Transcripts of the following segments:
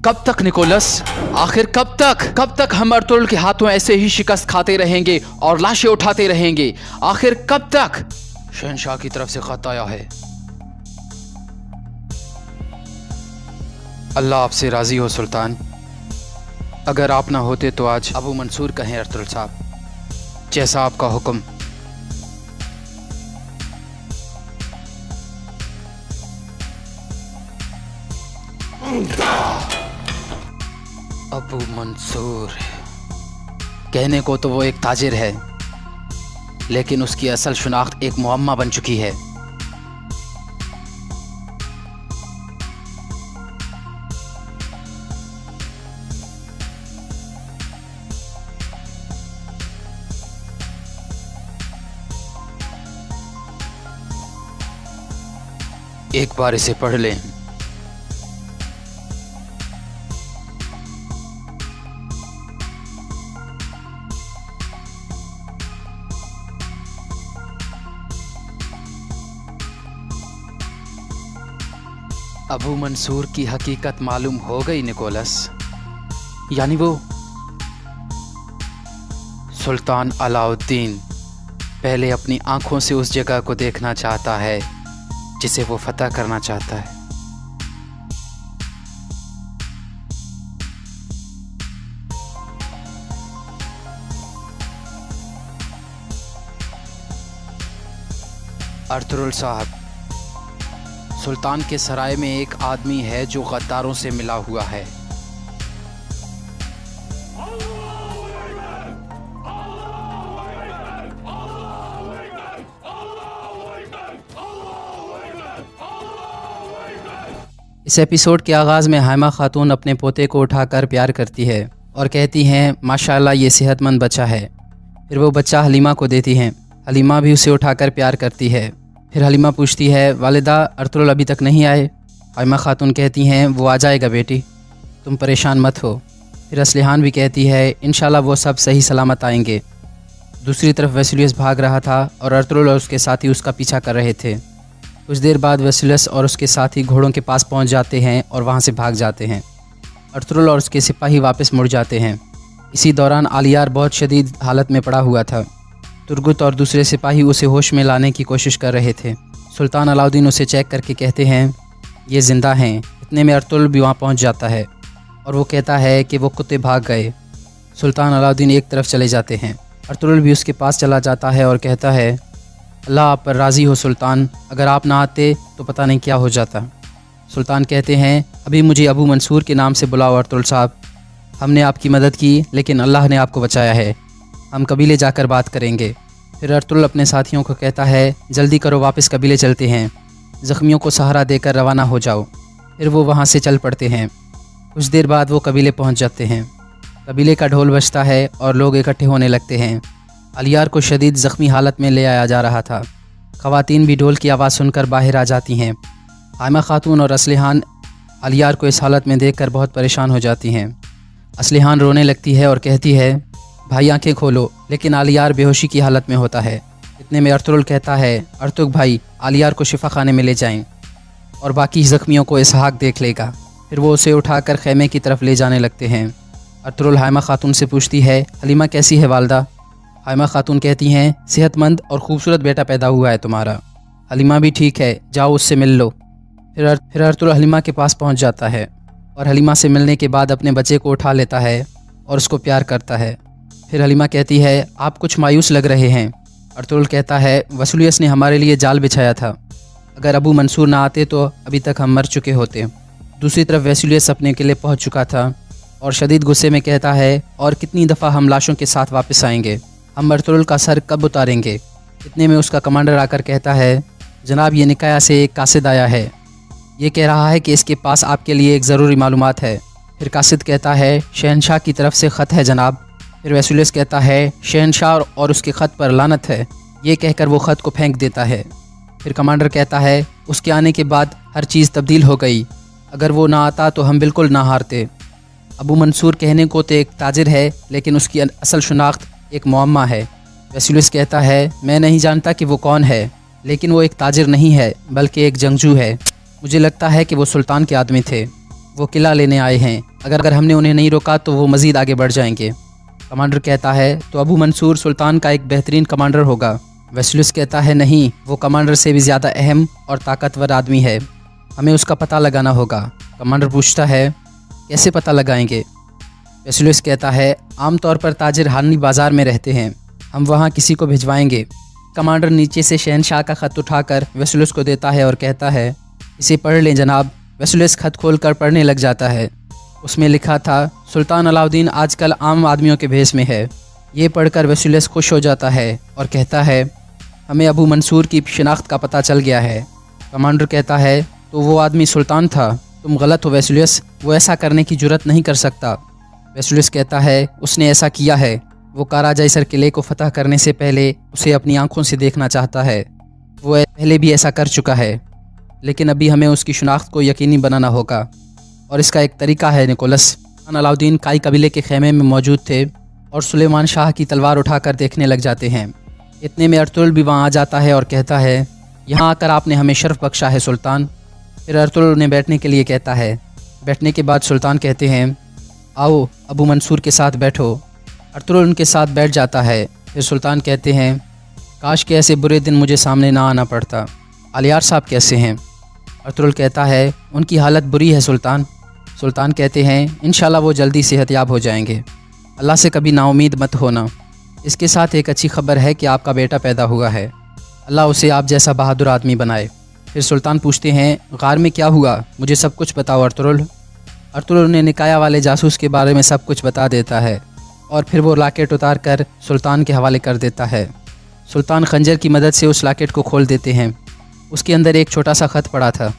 कब तक निकोलस? आखिर कब तक हम अर्तुगरुल के हाथों ऐसे ही शिकस्त खाते रहेंगे और लाशें उठाते रहेंगे? आखिर कब तक? शहंशाह की तरफ से खत आया है। अल्लाह आपसे राजी हो सुल्तान। अगर आप ना होते तो आज अबू मंसूर कहें अर्तुगरुल साहब, जैसा आपका हुक्म। अबू मंसूर कहने को तो वो एक ताजिर है, लेकिन उसकी असल शनाख्त एक मुअम्मा बन चुकी है। एक बार इसे पढ़ लें। अबू मंसूर की हकीकत मालूम हो गई निकोलस, यानी वो सुल्तान अलाउद्दीन पहले अपनी आंखों से उस जगह को देखना चाहता है जिसे वो फतह करना चाहता है। अर्तुगरुल साहब, सुल्तान के सराय में एक आदमी है जो गद्दारों से मिला हुआ है। इस एपिसोड के आगाज़ में हाइमा खातून अपने पोते को उठाकर प्यार करती है और कहती हैं माशाल्लाह ये सेहतमंद बच्चा है। फिर वो बच्चा हलीमा को देती हैं। हलीमा भी उसे उठाकर प्यार करती है। फिर हलीमा पूछती है वालिदा अर्तुगरुल अभी तक नहीं आए? हाइमा खातून कहती हैं वो आ जाएगा बेटी, तुम परेशान मत हो। फिर असलिहान भी कहती है इंशाल्लाह वो सब सही सलामत आएंगे। दूसरी तरफ वेसिलियस भाग रहा था और अर्तुगरुल और उसके साथी उसका पीछा कर रहे थे। कुछ देर बाद वेसिलियस और उसके साथी घोड़ों के पास पहुंच जाते हैं और वहां से भाग जाते हैं। अर्तुगरुल और उसके सिपाही वापस मुड़ जाते हैं। इसी दौरान आलियार बहुत शदीद हालत में पड़ा हुआ था। तुर्गुत और दूसरे सिपाही उसे होश में लाने की कोशिश कर रहे थे। सुल्तान अलाउद्दीन उसे चेक करके कहते हैं ये ज़िंदा हैं। इतने में अर्तुगरुल भी वहाँ पहुँच जाता है और वो कहता है कि वो कुत्ते भाग गए। सुल्तान अलाउद्दीन एक तरफ चले जाते हैं। अर्तुगरुल भी उसके पास चला जाता है और कहता है अल्लाह आप पर राज़ी हो सुल्तान, अगर आप ना आते तो पता नहीं क्या हो जाता। सुल्तान कहते हैं अभी मुझे अबू मंसूर के नाम से बुलाओ अर्तुगरुल साहब, हमने आपकी मदद की लेकिन अल्लाह ने आपको बचाया है, हम कबीले जाकर बात करेंगे। फिर अर्तुगरुल अपने साथियों को कहता है जल्दी करो वापस कबीले चलते हैं, ज़ख्मियों को सहारा देकर रवाना हो जाओ। फिर वो वहाँ से चल पड़ते हैं। कुछ देर बाद वो कबीले पहुँच जाते हैं। कबीले का ढोल बजता है और लोग इकट्ठे होने लगते हैं। अलियार को शदीद ज़ख्मी हालत में ले आया जा रहा था। ख़वातीन भी ढोल की आवाज़ सुनकर बाहर आ जाती हैं। हाइमा खातून और असलिहान अलियार को इस हालत में देखकर बहुत परेशान हो जाती हैं। असलिहान रोने लगती है और कहती है भाई आंखें खोलो, लेकिन आलियार बेहोशी की हालत में होता है। इतने में अर्तुगरुल कहता है अर्तुग भाई आलियार को शिफा खाने में ले जाएं और बाकी ज़ख्मियों को इसहाक देख लेगा। फिर वो उसे उठाकर खैमे की तरफ ले जाने लगते हैं। अर्तुगरुल हाइमा खातून से पूछती है हलीमा कैसी है वालदा? हाइमा खातून कहती हैं सेहतमंद और ख़ूबसूरत बेटा पैदा हुआ है तुम्हारा। हलीमा भी ठीक है, जाओ उससे मिल लो। फिर अर्तुगरुल हलीमा के पास पहुंच जाता है और हलीमा से मिलने के बाद अपने बच्चे को उठा लेता है और उसको प्यार करता है। फिर हलीमा कहती है आप कुछ मायूस लग रहे हैं। अर्तुगरुल कहता है वेसिलियस ने हमारे लिए जाल बिछाया था, अगर अबू मंसूर ना आते तो अभी तक हम मर चुके होते। दूसरी तरफ वेसिलियस अपने किले पहुँच चुका था और शदीद गुस्से में कहता है और कितनी दफ़ा हम लाशों के साथ वापस आएंगे, हम अर्तुगरुल का सर कब उतारेंगे? इतने में उसका कमांडर आकर कहता है जनाब ये निकाया से एक कासिद आया है, ये कह रहा है कि इसके पास आपके लिए एक ज़रूरी मालूमात है। फिर कासिद कहता है शहनशाह की तरफ से ख़त है जनाब। फिर वेसिलियस कहता है शहनशाह और उसके ख़त पर लानत है, ये कहकर वो ख़त को फेंक देता है। फिर कमांडर कहता है उसके आने के बाद हर चीज़ तब्दील हो गई, अगर वो ना आता तो हम बिल्कुल ना हारते। अबू मंसूर कहने को तो एक ताजिर है लेकिन उसकी असल शनाख्त एक मुअम्मा है। वेसिलियस कहता है मैं नहीं जानता कि वो कौन है, लेकिन वो एक ताजिर नहीं है बल्कि एक जंगजू है। मुझे लगता है कि वो सुल्तान के आदमी थे, वो किला लेने आए हैं। अगर हमने उन्हें नहीं रोका तो वो मज़ीद आगे बढ़ जाएंगे। कमांडर कहता है तो अबू मंसूर सुल्तान का एक बेहतरीन कमांडर होगा। वेसुलियस कहता है नहीं, वो कमांडर से भी ज़्यादा अहम और ताकतवर आदमी है, हमें उसका पता लगाना होगा। कमांडर पूछता है कैसे पता लगाएंगे? वेसुलियस कहता है आमतौर पर ताजिर हानी बाज़ार में रहते हैं, हम वहाँ किसी को भिजवाएंगे। कमांडर नीचे से शहनशाह का ख़त उठाकर वेसुलियस को देता है और कहता है इसे पढ़ लें जनाब। वेसुलियस ख़त खोलकर पढ़ने लग जाता है। उसमें लिखा था सुल्तान अलाउद्दीन आजकल आम आदमियों के भेस में है। ये पढ़कर वेसुलियस खुश हो जाता है और कहता है हमें अबू मंसूर की शिनाख्त का पता चल गया है। कमांडर कहता है तो वो आदमी सुल्तान था, तुम गलत हो वेसुलियस, वो ऐसा करने की जुर्रत नहीं कर सकता। वेसुलियस कहता है उसने ऐसा किया है, वो काराजाइसर किले को फतह करने से पहले उसे अपनी आंखों से देखना चाहता है, वो पहले भी ऐसा कर चुका है, लेकिन अभी हमें उसकी शिनाख्त को यकीनी बनाना होगा और इसका एक तरीका है निकोलस। अलाउद्दीन काई कबीले के खेमे में मौजूद थे और सुलेमान शाह की तलवार उठाकर देखने लग जाते हैं। इतने में अर्तुगरुल भी वहाँ आ जाता है और कहता है यहाँ आकर आपने हमें शर्फ बख्शा है सुल्तान। फिर अर्तुगरुल ने बैठने के लिए कहता है। बैठने के बाद सुल्तान कहते हैं आओ अबू मंसूर के साथ बैठो। अर्तुगरुल उनके साथ बैठ जाता है। फिर सुल्तान कहते हैं काश के ऐसे बुरे दिन मुझे सामने ना आना पड़ता। अलियार साहब कैसे हैं? अर्तुगरुल कहता है उनकी हालत बुरी है सुल्तान। सुल्तान कहते हैं इंशाल्लाह वो जल्दी सेहतयाब हो जाएंगे, अल्लाह से कभी नाउमीद मत होना। इसके साथ एक अच्छी खबर है कि आपका बेटा पैदा हुआ है, अल्लाह उसे आप जैसा बहादुर आदमी बनाए। फिर सुल्तान पूछते हैं गार में क्या हुआ, मुझे सब कुछ बताओ अर्तुगरुल। अर्तुगरुल ने निकाया वाले जासूस के बारे में सब कुछ बता देता है और फिर वो लॉकेट उतार कर सुल्तान के हवाले कर देता है। सुल्तान खंजर की मदद से उस लॉकेट को खोल देते हैं। उसके अंदर एक छोटा सा ख़त पड़ा था।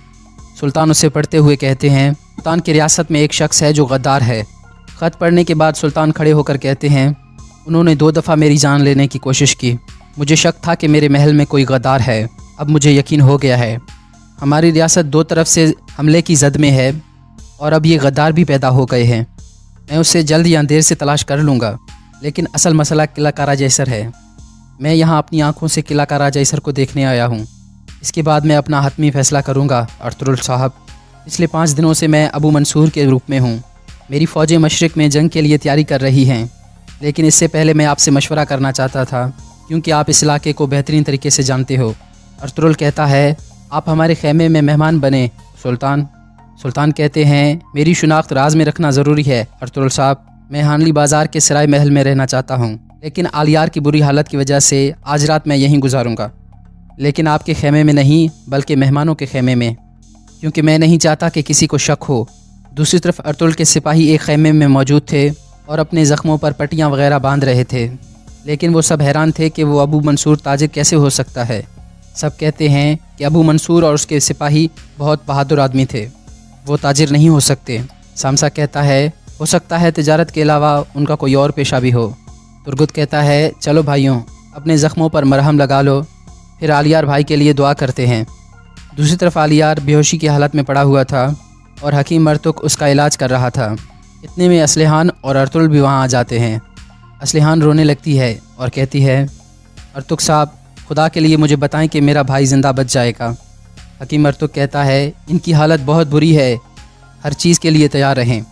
सुल्तान उसे पढ़ते हुए कहते हैं सुल्तान की रियासत में एक शख्स है जो गद्दार है। ख़त पढ़ने के बाद सुल्तान खड़े होकर कहते हैं उन्होंने 2 दफ़ा मेरी जान लेने की कोशिश की, मुझे शक था कि मेरे महल में कोई गद्दार है, अब मुझे यकीन हो गया है। हमारी रियासत 2 तरफ से हमले की जद में है और अब ये गद्दार भी पैदा हो गए हैं। मैं उससे जल्द या देर से तलाश कर लूँगा, लेकिन असल मसला किला काराजैसर है। मैं यहाँ अपनी आँखों से किला काराजैसर को देखने आया हूँ, इसके बाद मैं अपना हतमी फ़ैसला करूँगा। अर्तुगरुल साहब, पिछले 5 दिनों से मैं अबू मंसूर के रूप में हूँ। मेरी फ़ौजें मशरिक़ में जंग के लिए तैयारी कर रही हैं, लेकिन इससे पहले मैं आपसे मशवरा करना चाहता था क्योंकि आप इस इलाके को बेहतरीन तरीके से जानते हो। अर्तुगरुल कहता है आप हमारे खेमे में मेहमान बने सुल्तान। सुल्तान कहते हैं मेरी शिनाख्त राज में रखना ज़रूरी है अर्तुगरुल साहब। मैं हानली बाज़ार के सराय महल में रहना चाहता हूँ, लेकिन आलियार की बुरी हालत की वजह से आज रात मैं यहीं गुजारूँगा, लेकिन आपके खेमे में नहीं बल्कि मेहमानों के खेमे में, क्योंकि मैं नहीं चाहता कि किसी को शक हो। दूसरी तरफ अर्तुगरुल के सिपाही एक खेमे में मौजूद थे और अपने ज़ख्मों पर पट्टियाँ वगैरह बांध रहे थे, लेकिन वो सब हैरान थे कि वो अबू मंसूर ताजिर कैसे हो सकता है। सब कहते हैं कि अबू मंसूर और उसके सिपाही बहुत बहादुर आदमी थे, वो ताजिर नहीं हो सकते। सामसा कहता है हो सकता है तिजारत के अलावा उनका कोई और पेशा भी हो। तुर्गुत कहता है चलो भाइयों अपने ज़ख्मों पर मरहम लगा लो। फिर आलियार भाई के लिए दुआ करते हैं। दूसरी तरफ आलियार बेहोशी की हालत में पड़ा हुआ था और हकीम मरतुक उसका इलाज कर रहा था। इतने में असलिहान और अर्तुगरुल भी वहाँ आ जाते हैं। असलिहान रोने लगती है और कहती है अर्तुग साहब खुदा के लिए मुझे बताएं कि मेरा भाई ज़िंदा बच जाएगा। हकीम मरतुक कहता है इनकी हालत बहुत बुरी है, हर चीज़ के लिए तैयार रहें,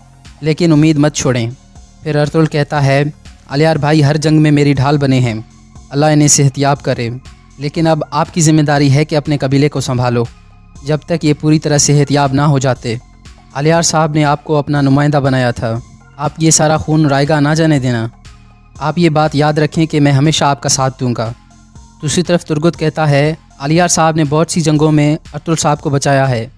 लेकिन उम्मीद मत छोड़ें। फिर अर्तुगरुल कहता है आलियार भाई हर जंग में मेरी ढाल बने हैं, अल्लाह इन्हें सेहतयाब करे, लेकिन अब आपकी ज़िम्मेदारी है कि अपने कबीले को संभालो जब तक ये पूरी तरह सेहतयाब ना हो जाते। आलियार साहब ने आपको अपना नुमाइंदा बनाया था, आप ये सारा खून रायगा ना जाने देना। आप ये बात याद रखें कि मैं हमेशा आपका साथ दूंगा। दूसरी तरफ तुर्गुत कहता है आलियार साहब ने बहुत सी जंगों में अर्तुगरुल साहब को बचाया है।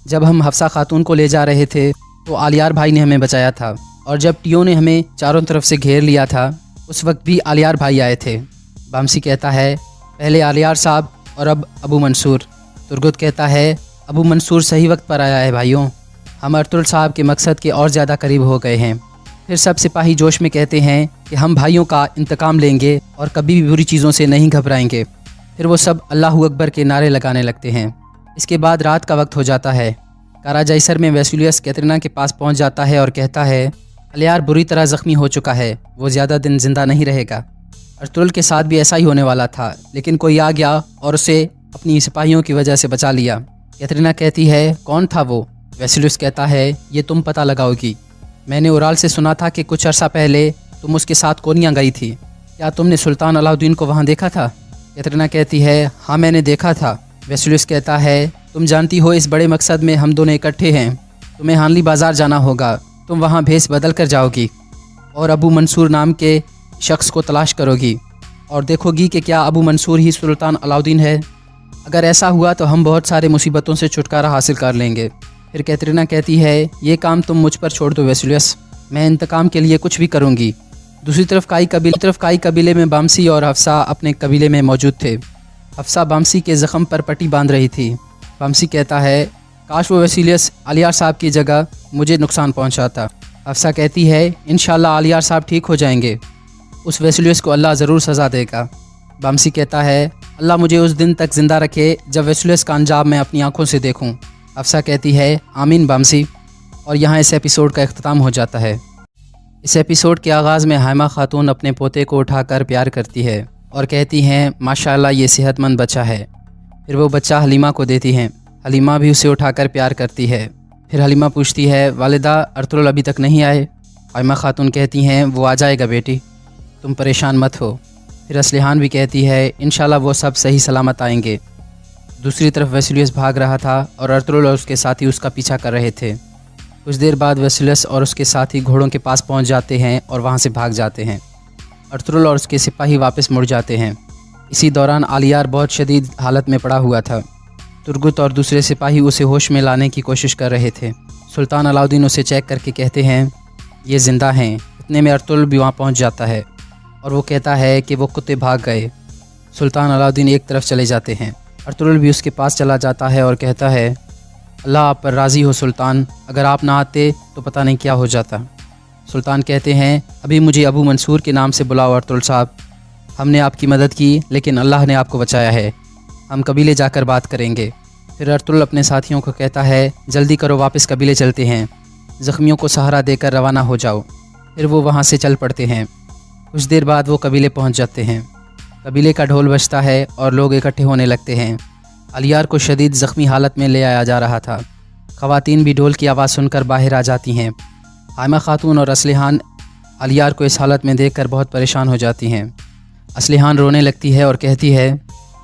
जब हम हफ्सा खातून को ले जा रहे थे तो आलियार भाई ने हमें बचाया था, और जब टियों ने हमें चारों तरफ से घेर लिया था उस वक्त भी आलियार भाई आए थे। बामसी कहता है पहले आलियार साहब और अब अबू मंसूर। तुर्गुत कहता है अबू मंसूर सही वक्त पर आया है भाइयों, हम अर्तुगरुल साहब के मकसद के और ज़्यादा करीब हो गए हैं। फिर सब सिपाही जोश में कहते हैं कि हम भाइयों का इंतकाम लेंगे और कभी भी बुरी चीज़ों से नहीं घबराएंगे। फिर वो सब अल्लाहू अकबर के नारे लगाने लगते हैं। इसके बाद रात का वक्त हो जाता है। काराजैसर में वेसुलियस कैतरीना के पास पहुंच जाता है और कहता है आलियार बुरी तरह ज़ख्मी हो चुका है, वो ज़्यादा दिन जिंदा नहीं रहेगा। अर्तुगरुल के साथ भी ऐसा ही होने वाला था, लेकिन कोई आ गया और उसे अपनी सिपाहियों की वजह से बचा लिया। कैतरीना कहती है कौन था वो? वेसुलियस कहता है ये तुम पता लगाओगी। میں نے اورال سے سنا تھا کہ کچھ عرصہ پہلے تم اس کے ساتھ کونیا گئی تھی، کیا تم نے سلطان علاؤدین کو وہاں دیکھا تھا؟ کیترینا کہتی ہے ہاں میں نے دیکھا تھا۔ ویسیلیوس کہتا ہے تم جانتی ہو اس بڑے مقصد میں ہم دونوں اکٹھے ہیں، تمہیں ہانلی بازار جانا ہوگا، تم وہاں بھیس بدل کر جاؤ گی اور ابو منصور نام کے شخص کو تلاش کرو گی اور دیکھو گی کہ کیا ابو منصور ہی سلطان علاؤدین ہے۔ اگر ایسا ہوا تو ہم بہت سارے مصیبتوں سے چھٹکارا حاصل کر لیں گے۔ پھر کیترینا کہتی ہے یہ کام تم مجھ پر چھوڑ دو ویسیلیوس، میں انتقام کے لیے کچھ بھی کروں گی۔ دوسری طرف کائی قبیلے میں بامسی اور حفصہ اپنے قبیلے میں موجود تھے۔ حفصہ بامسی کے زخم پر پٹی باندھ رہی تھی۔ بامسی کہتا ہے کاش وہ ویسیلیوس علیار صاحب کی جگہ مجھے نقصان پہنچاتا۔ حفصہ کہتی ہے انشاءاللہ علیار صاحب ٹھیک ہو جائیں گے، اس ویسیلیوس کو اللہ ضرور سزا دے گا۔ بامسی کہتا ہے اللہ مجھے اس دن تک زندہ رکھے جب ویسیلیوس کا انجام میں اپنی آنکھوں سے دیکھوں۔ حفصہ کہتی ہے آمین بامسی۔ اور یہاں اس ایپیسوڈ کا اختتام ہو جاتا ہے۔ اس ایپیسوڈ کے آغاز میں حائمہ خاتون اپنے پوتے کو اٹھا کر پیار کرتی ہے اور کہتی ہیں ماشاءاللہ یہ صحت مند بچہ ہے۔ پھر وہ بچہ حلیمہ کو دیتی ہیں، حلیمہ بھی اسے اٹھا کر پیار کرتی ہے۔ پھر حلیمہ پوچھتی ہے والدہ ارطغرل ابھی تک نہیں آئے؟ حائمہ خاتون کہتی ہیں وہ آ جائے گا بیٹی، تم پریشان مت ہو۔ پھر اصلیحان بھی کہتی ہے انشاءاللہ وہ سب صحیح سلامت آئیں گے۔ دوسری طرف ویسیلیوس بھاگ رہا تھا اور ارطغرل اور اس کے ساتھی اس کا پیچھا کر رہے تھے۔ کچھ دیر بعد ویسیلیوس اور اس کے ساتھی گھوڑوں کے پاس پہنچ جاتے ہیں اور وہاں سے بھاگ جاتے ہیں۔ ارطغرل اور اس کے سپاہی واپس مڑ جاتے ہیں۔ اسی دوران آلیار بہت شدید حالت میں پڑا ہوا تھا۔ ترگت اور دوسرے سپاہی اسے ہوش میں لانے کی کوشش کر رہے تھے۔ سلطان علاؤدین اسے چیک کر کے کہتے ہیں یہ زندہ ہیں۔ اتنے میں ارطغرل بھی وہاں پہنچ جاتا ہے اور وہ کہتا ہے کہ وہ کتے بھاگ گئے۔ سلطان علاؤدین ایک طرف چلے جاتے ہیں۔ ارطغرل بھی اس کے پاس چلا جاتا ہے اور کہتا ہے اللہ آپ پر راضی ہو سلطان، اگر آپ نہ آتے تو پتہ نہیں کیا ہو جاتا۔ سلطان کہتے ہیں ابھی مجھے ابو منصور کے نام سے بلاؤ ارطغرل صاحب، ہم نے آپ کی مدد کی لیکن اللہ نے آپ کو بچایا ہے، ہم قبیلے جا کر بات کریں گے۔ پھر ارطغرل اپنے ساتھیوں کو کہتا ہے جلدی کرو واپس قبیلے چلتے ہیں، زخمیوں کو سہارا دے کر روانہ ہو جاؤ۔ پھر وہ وہاں سے چل پڑتے ہیں۔ کچھ دیر بعد وہ قبیلے پہنچ جاتے ہیں۔ قبیلے کا ڈھول بجتا ہے اور لوگ اکٹھے ہونے لگتے ہیں۔ علیار کو شدید زخمی حالت میں لے آیا جا رہا تھا۔ خواتین بھی ڈھول کی آواز سن کر باہر آ جاتی ہیں۔ حائمہ خاتون اور اصلیحان علیار کو اس حالت میں دیکھ کر بہت پریشان ہو جاتی ہیں۔ اصلیحان رونے لگتی ہے اور کہتی ہے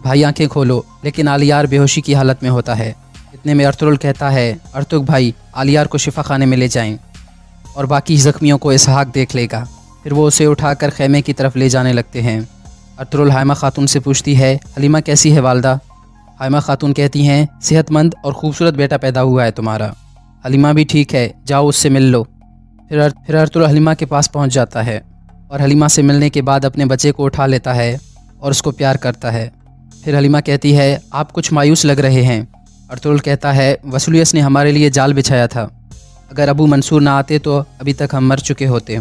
بھائی آنکھیں کھولو، لیکن علیار بے ہوشی کی حالت میں ہوتا ہے۔ اتنے میں ارطغرل کہتا ہے ارطغ بھائی علیار کو شفا خانے میں لے جائیں اور باقی زخمیوں کو اسحاق دیکھ لے گا۔ پھر وہ اسے اٹھا کر خیمے کی طرف لے جانے لگتے ہیں۔ ارطغرل حائمہ خاتون سے پوچھتی ہے حلیمہ کیسی ہے والدہ؟ حائمہ خاتون کہتی ہیں صحت مند اور خوبصورت بیٹا پیدا ہوا ہے تمہارا۔ حلیمہ بھی ٹھیک ہے، جاؤ اس سے مل لو۔ پھر ارطغرل حلیمہ کے پاس پہنچ جاتا ہے اور حلیمہ سے ملنے کے بعد اپنے بچے کو اٹھا لیتا ہے اور اس کو پیار کرتا ہے۔ پھر حلیمہ کہتی ہے آپ کچھ مایوس لگ رہے ہیں۔ ارطغرل کہتا ہے ویسیلیوس نے ہمارے لیے جال بچھایا تھا، اگر ابو منصور نہ آتے تو ابھی تک ہم مر چکے ہوتے۔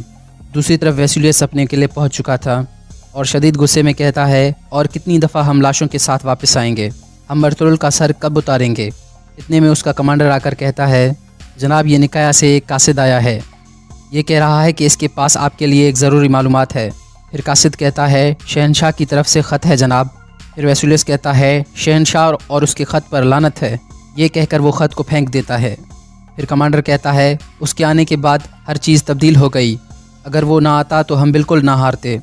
دوسری طرف ویسیلیوس اپنے قلعے پہنچ چکا تھا اور شدید غصے میں کہتا ہے اور کتنی دفعہ ہم لاشوں کے ساتھ واپس آئیں گے، ہم ارطغرل کا سر کب اتاریں گے؟ اتنے میں اس کا کمانڈر آ کر کہتا ہے جناب یہ نکایا سے ایک قاصد آیا ہے، یہ کہہ رہا ہے کہ اس کے پاس آپ کے لیے ایک ضروری معلومات ہے۔ پھر قاصد کہتا ہے شہنشاہ کی طرف سے خط ہے جناب۔ پھر ویسیلیوس کہتا ہے شہنشاہ اور اس کے خط پر لعنت ہے، یہ کہہ کر وہ خط کو پھینک دیتا ہے۔ پھر کمانڈر کہتا ہے اس کے آنے کے بعد ہر چیز تبدیل ہو گئی، اگر وہ نہ آتا تو ہم بالکل نہ ہارتے۔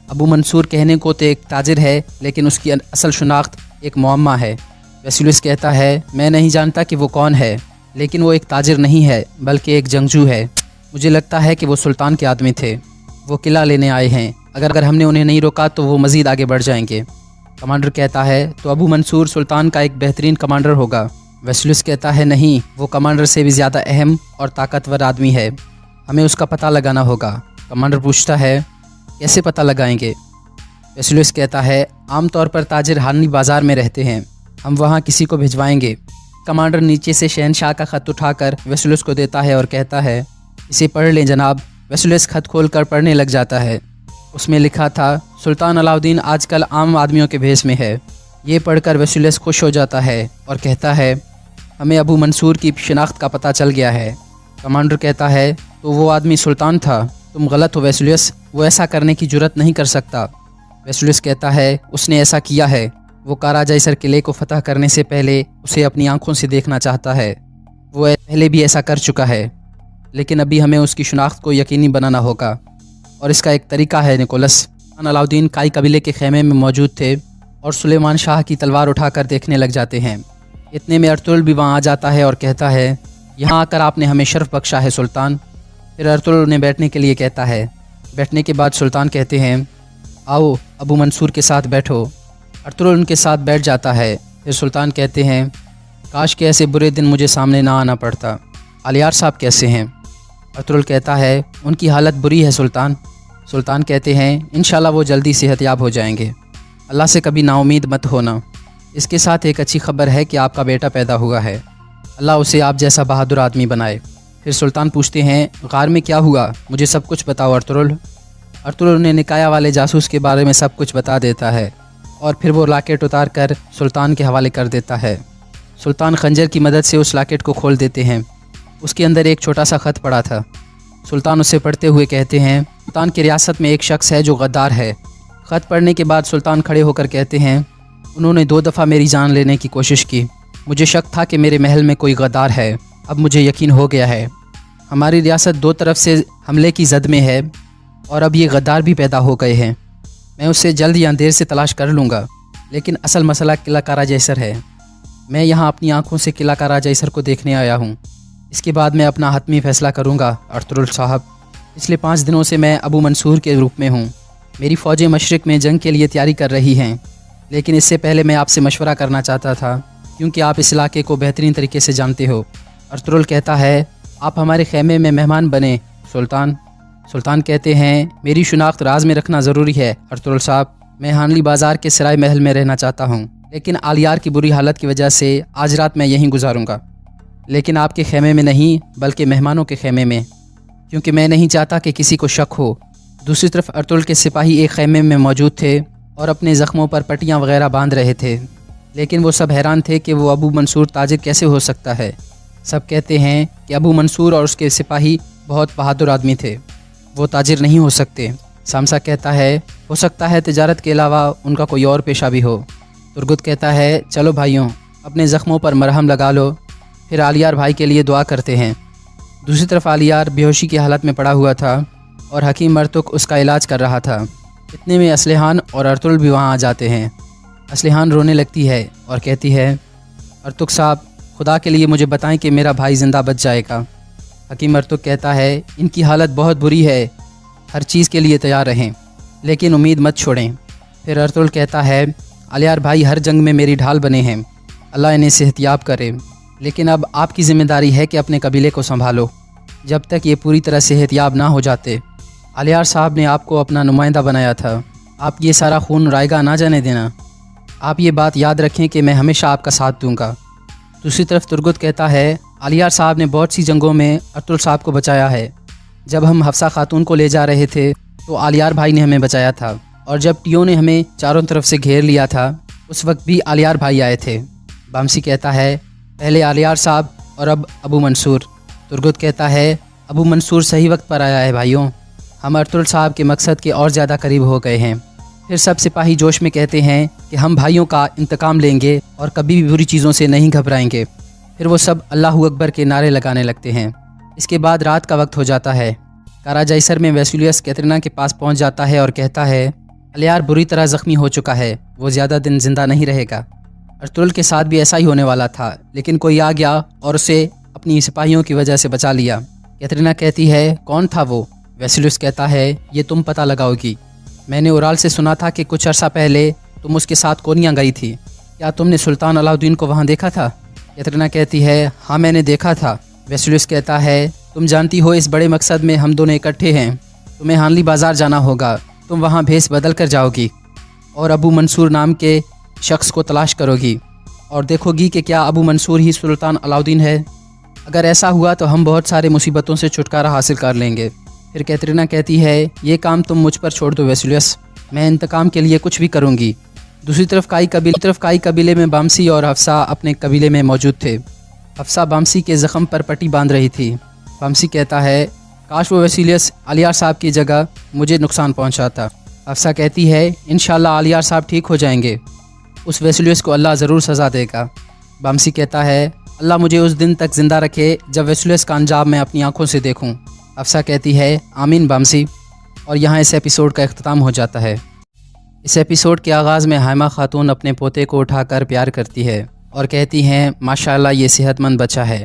ابو منصور کہنے کو تو ایک تاجر ہے لیکن اس کی اصل شناخت ایک معمہ ہے۔ ویسیلیوس کہتا ہے میں نہیں جانتا کہ وہ کون ہے، لیکن وہ ایک تاجر نہیں ہے بلکہ ایک جنگجو ہے، مجھے لگتا ہے کہ وہ سلطان کے آدمی تھے، وہ قلعہ لینے آئے ہیں، اگر ہم نے انہیں نہیں روکا تو وہ مزید آگے بڑھ جائیں گے۔ کمانڈر کہتا ہے تو ابو منصور سلطان کا ایک بہترین کمانڈر ہوگا۔ ویسیلیوس کہتا ہے نہیں، وہ کمانڈر سے بھی زیادہ اہم اور طاقتور آدمی ہے، ہمیں اس کا پتہ لگانا ہوگا۔ کمانڈر پوچھتا ہے کیسے پتہ لگائیں گے؟ ویسیلیوس کہتا ہے عام طور پر تاجر ہانلی بازار میں رہتے ہیں، ہم وہاں کسی کو بھجوائیں گے۔ کمانڈر نیچے سے شہنشاہ کا خط اٹھا کر ویسیلیوس کو دیتا ہے اور کہتا ہے اسے پڑھ لیں جناب۔ ویسیلیوس خط کھول کر پڑھنے لگ جاتا ہے۔ اس میں لکھا تھا سلطان علاؤدین آج کل عام آدمیوں کے بھیس میں ہے۔ یہ پڑھ کر ویسیلیوس خوش ہو جاتا ہے اور کہتا ہے ہمیں ابو منصور کی شناخت کا پتہ چل گیا ہے۔ کمانڈر کہتا ہے تو وہ آدمی سلطان تھا، تم غلط ہو ویسیلیوس، وہ ایسا کرنے کی جرت نہیں کر سکتا۔ ویسیلیوس کہتا ہے اس نے ایسا کیا ہے، وہ کاراجائسر قلعے کو فتح کرنے سے پہلے اسے اپنی آنکھوں سے دیکھنا چاہتا ہے، وہ پہلے بھی ایسا کر چکا ہے۔ लेकिन अभी हमें उसकी शनाख्त को यकीनी बनाना होगा, और इसका एक तरीका है निकोलस। अलाउद्दीन काई कबीले के खेमे में मौजूद थे और सुलेमान शाह की तलवार उठाकर देखने लग जाते हैं। इतने में अर्तुगरुल भी वहाँ आ जाता है और कहता है, यहाँ आकर आपने हमें शर्फ बख्शा है सुल्तान। फिर अर्तुगरुल उन्हें बैठने के लिए कहता है। बैठने के बाद सुल्तान कहते हैं, आओ अबू मंसूर के साथ बैठो। अर्तुगरुल उनके साथ बैठ जाता है। फिर सुल्तान कहते हैं, काश के ऐसे बुरे दिन मुझे सामने ना आना पड़ता। अलियार साहब कैसे हैं? अर्तुगरुल कहता है, उनकी हालत बुरी है सुल्तान। सुल्तान कहते हैं, इंशाल्लाह वो जल्दी सेहतयाब हो जाएंगे। अल्लाह से कभी नाउमीद मत होना। इसके साथ एक अच्छी खबर है कि आपका बेटा पैदा हुआ है। अल्लाह उसे आप जैसा बहादुर आदमी बनाए। फिर सुल्तान पूछते हैं, गार में क्या हुआ, मुझे सब कुछ बताओ अर्तुगरुल। अर्तुगरुल उन्हें निकाया वाले जासूस के बारे में सब कुछ बता देता है और फिर वो लॉकेट उतार कर सुल्तान के हवाले कर देता है। सुल्तान खंजर की मदद से उस लॉकेट को खोल देते हैं। उसके अंदर एक छोटा सा ख़त पड़ा था। सुल्तान उसे पढ़ते हुए कहते हैं, सुल्तान की रियासत में एक शख्स है जो गद्दार है। ख़त पढ़ने के बाद सुल्तान खड़े होकर कहते हैं, उन्होंने 2 दफ़ा मेरी जान लेने की कोशिश की। मुझे शक था कि मेरे महल में कोई गद्दार है, अब मुझे यकीन हो गया है। हमारी रियासत 2 तरफ से हमले की जद में है और अब ये गद्दार भी पैदा हो गए हैं। मैं उससे जल्द या देर से तलाश कर लूँगा, लेकिन असल मसला किला कारा जैसर है। मैं यहाँ अपनी आँखों से किला कारा जैसर को देखने आया हूँ। इसके बाद मैं अपना हतमी फ़ैसला करूँगा। अर्तुगरुल साहब, पिछले 5 दिनों से मैं अबू मंसूर के रूप में हूँ। मेरी फ़ौजें मशरिक़ में जंग के लिए तैयारी कर रही हैं, लेकिन इससे पहले मैं आपसे मशवरा करना चाहता था क्योंकि आप इस इलाके को बेहतरीन तरीके से जानते हो। अर्तुगरुल कहता है, आप हमारे खेमे में मेहमान बने सुल्तान। सुल्तान कहते हैं, मेरी शनाख्त राज में रखना ज़रूरी है अर्तुगरुल साहब। मैं हानली बाज़ार के सराय महल में रहना चाहता हूँ, लेकिन आलियार की बुरी हालत की वजह से आज रात मैं यहीं गुजारूँगा, लेकिन आपके खेमे में नहीं बल्कि मेहमानों के खेमे में, क्योंकि मैं नहीं चाहता कि किसी को शक हो। दूसरी तरफ अर्तुगरुल के सिपाही एक खेमे में मौजूद थे और अपने ज़ख्मों पर पट्टियाँ वगैरह बांध रहे थे, लेकिन वो सब हैरान थे कि वो अबू मंसूर ताजिर कैसे हो सकता है। सब कहते हैं कि अबू मंसूर और उसके सिपाही बहुत बहादुर आदमी थे, वो ताजिर नहीं हो सकते। सामसा कहता है, हो सकता है तिजारत के अलावा उनका कोई और पेशा भी हो। तुर्गुत कहता है, चलो भाइयों, अपने ज़ख्मों पर मरहम लगा लो। फिर आलियार भाई के लिए दुआ करते हैं। दूसरी तरफ आलियार बेहोशी की हालत में पड़ा हुआ था और हकीम मरतुक उसका इलाज कर रहा था। इतने में असलिहान और अर्तुगरुल भी वहाँ आ जाते हैं। असलिहान रोने लगती है और कहती है, अर्तुग साहब, खुदा के लिए मुझे बताएं कि मेरा भाई ज़िंदा बच जाएगा। हकीम मरतुक कहता है, इनकी हालत बहुत बुरी है, हर चीज़ के लिए तैयार रहें, लेकिन उम्मीद मत छोड़ें। फिर अर्तुगरुल कहता है, आलियार भाई हर जंग में मेरी ढाल बने हैं, अल्लाह इन्हें सेहतयाब करे, लेकिन अब आपकी ज़िम्मेदारी है कि अपने कबीले को संभालो जब तक ये पूरी तरह सेहतयाब ना हो जाते। आलियार साहब ने आपको अपना नुमाइंदा बनाया था, आप ये सारा खून रायगा ना जाने देना। आप ये बात याद रखें कि मैं हमेशा आपका साथ दूंगा। दूसरी तरफ तुर्गुत कहता है, आलियार साहब ने बहुत सी जंगों में अर्तुगरुल साहब को बचाया है। जब हम हफ्सा खातून को ले जा रहे थे तो आलियार भाई ने हमें बचाया था, और जब टियों ने हमें चारों तरफ से घेर लिया था उस वक्त भी आलियार भाई आए थे। बामसी कहता है, पहले आलियार साहब और अब अबू मंसूर। तुर्गुत कहता है, अबू मंसूर सही वक्त पर आया है भाइयों, हम अर्तुगरुल साहब के मकसद के और ज़्यादा करीब हो गए हैं। फिर सब सिपाही जोश में कहते हैं कि हम भाइयों का इंतकाम लेंगे और कभी भी बुरी चीज़ों से नहीं घबराएंगे। फिर वो सब अल्लाहू अकबर के नारे लगाने लगते हैं। इसके बाद रात का वक्त हो जाता है। कारा जैसर में वेसुलियस कैटरीना के पास पहुंच जाता है और कहता है, आलियार बुरी तरह ज़ख्मी हो चुका है, वो ज़्यादा दिन जिंदा नहीं रहेगा। अर्तुगरुल के साथ भी ऐसा ही होने वाला था, लेकिन कोई आ गया और उसे अपनी सिपाहियों की वजह से बचा लिया। कैटरीना कहती है, कौन था वो? वेसुलियस कहता है, ये तुम पता लगाओगी। मैंने उराल से सुना था कि कुछ अर्सा पहले तुम उसके साथ कोनिया गई थी, क्या तुमने सुल्तान अलाउद्दीन को वहाँ देखा था? कैटरीना कहती है, हाँ मैंने देखा था। वेसुलियस कहता है, तुम जानती हो इस बड़े मकसद में हम दोनों इकट्ठे हैं, तुम्हें हानली बाज़ार जाना होगा, तुम वहाँ भेस बदल कर जाओगी और अबू मंसूर नाम के शख्स को तलाश करोगी और देखोगी कि क्या अबू मंसूर ही सुल्तान अलाउद्दीन है। अगर ऐसा हुआ तो हम बहुत सारे मुसीबतों से छुटकारा हासिल कर लेंगे। फिर कैटरीना कहती है, ये काम तुम मुझ पर छोड़ दो वेसुलियस, मैं इंतकाम के लिए कुछ भी करूँगी। दूसरी तरफ काई कबीले में बामसी और हफ्सा अपने कबीले में मौजूद थे। हफ्सा बामसी के ज़ख्म पर पट्टी बांध रही थी। बामसी कहता है, काश वो वेसुलियस आलियार साहब की जगह मुझे नुकसान पहुंचाता। हफ्सा कहती है, इंशाल्लाह आलियार साहब ठीक हो जाएंगे, उस वेसुलियस को अल्लाह ज़रूर सज़ा देगा। बामसी कहता है, अल्लाह मुझे उस दिन तक ज़िंदा रखे जब वेसुलियस का अंजाम मैं अपनी आंखों से देखूं। अफसा कहती है आमीन बामसी। और यहाँ इस एपिसोड का इख्तिताम हो जाता है। इस एपिसोड के आगाज़ में हाइमा खातून अपने पोते को उठाकर प्यार करती है और कहती हैं माशाअल्लाह ये सेहतमंद बच्चा है।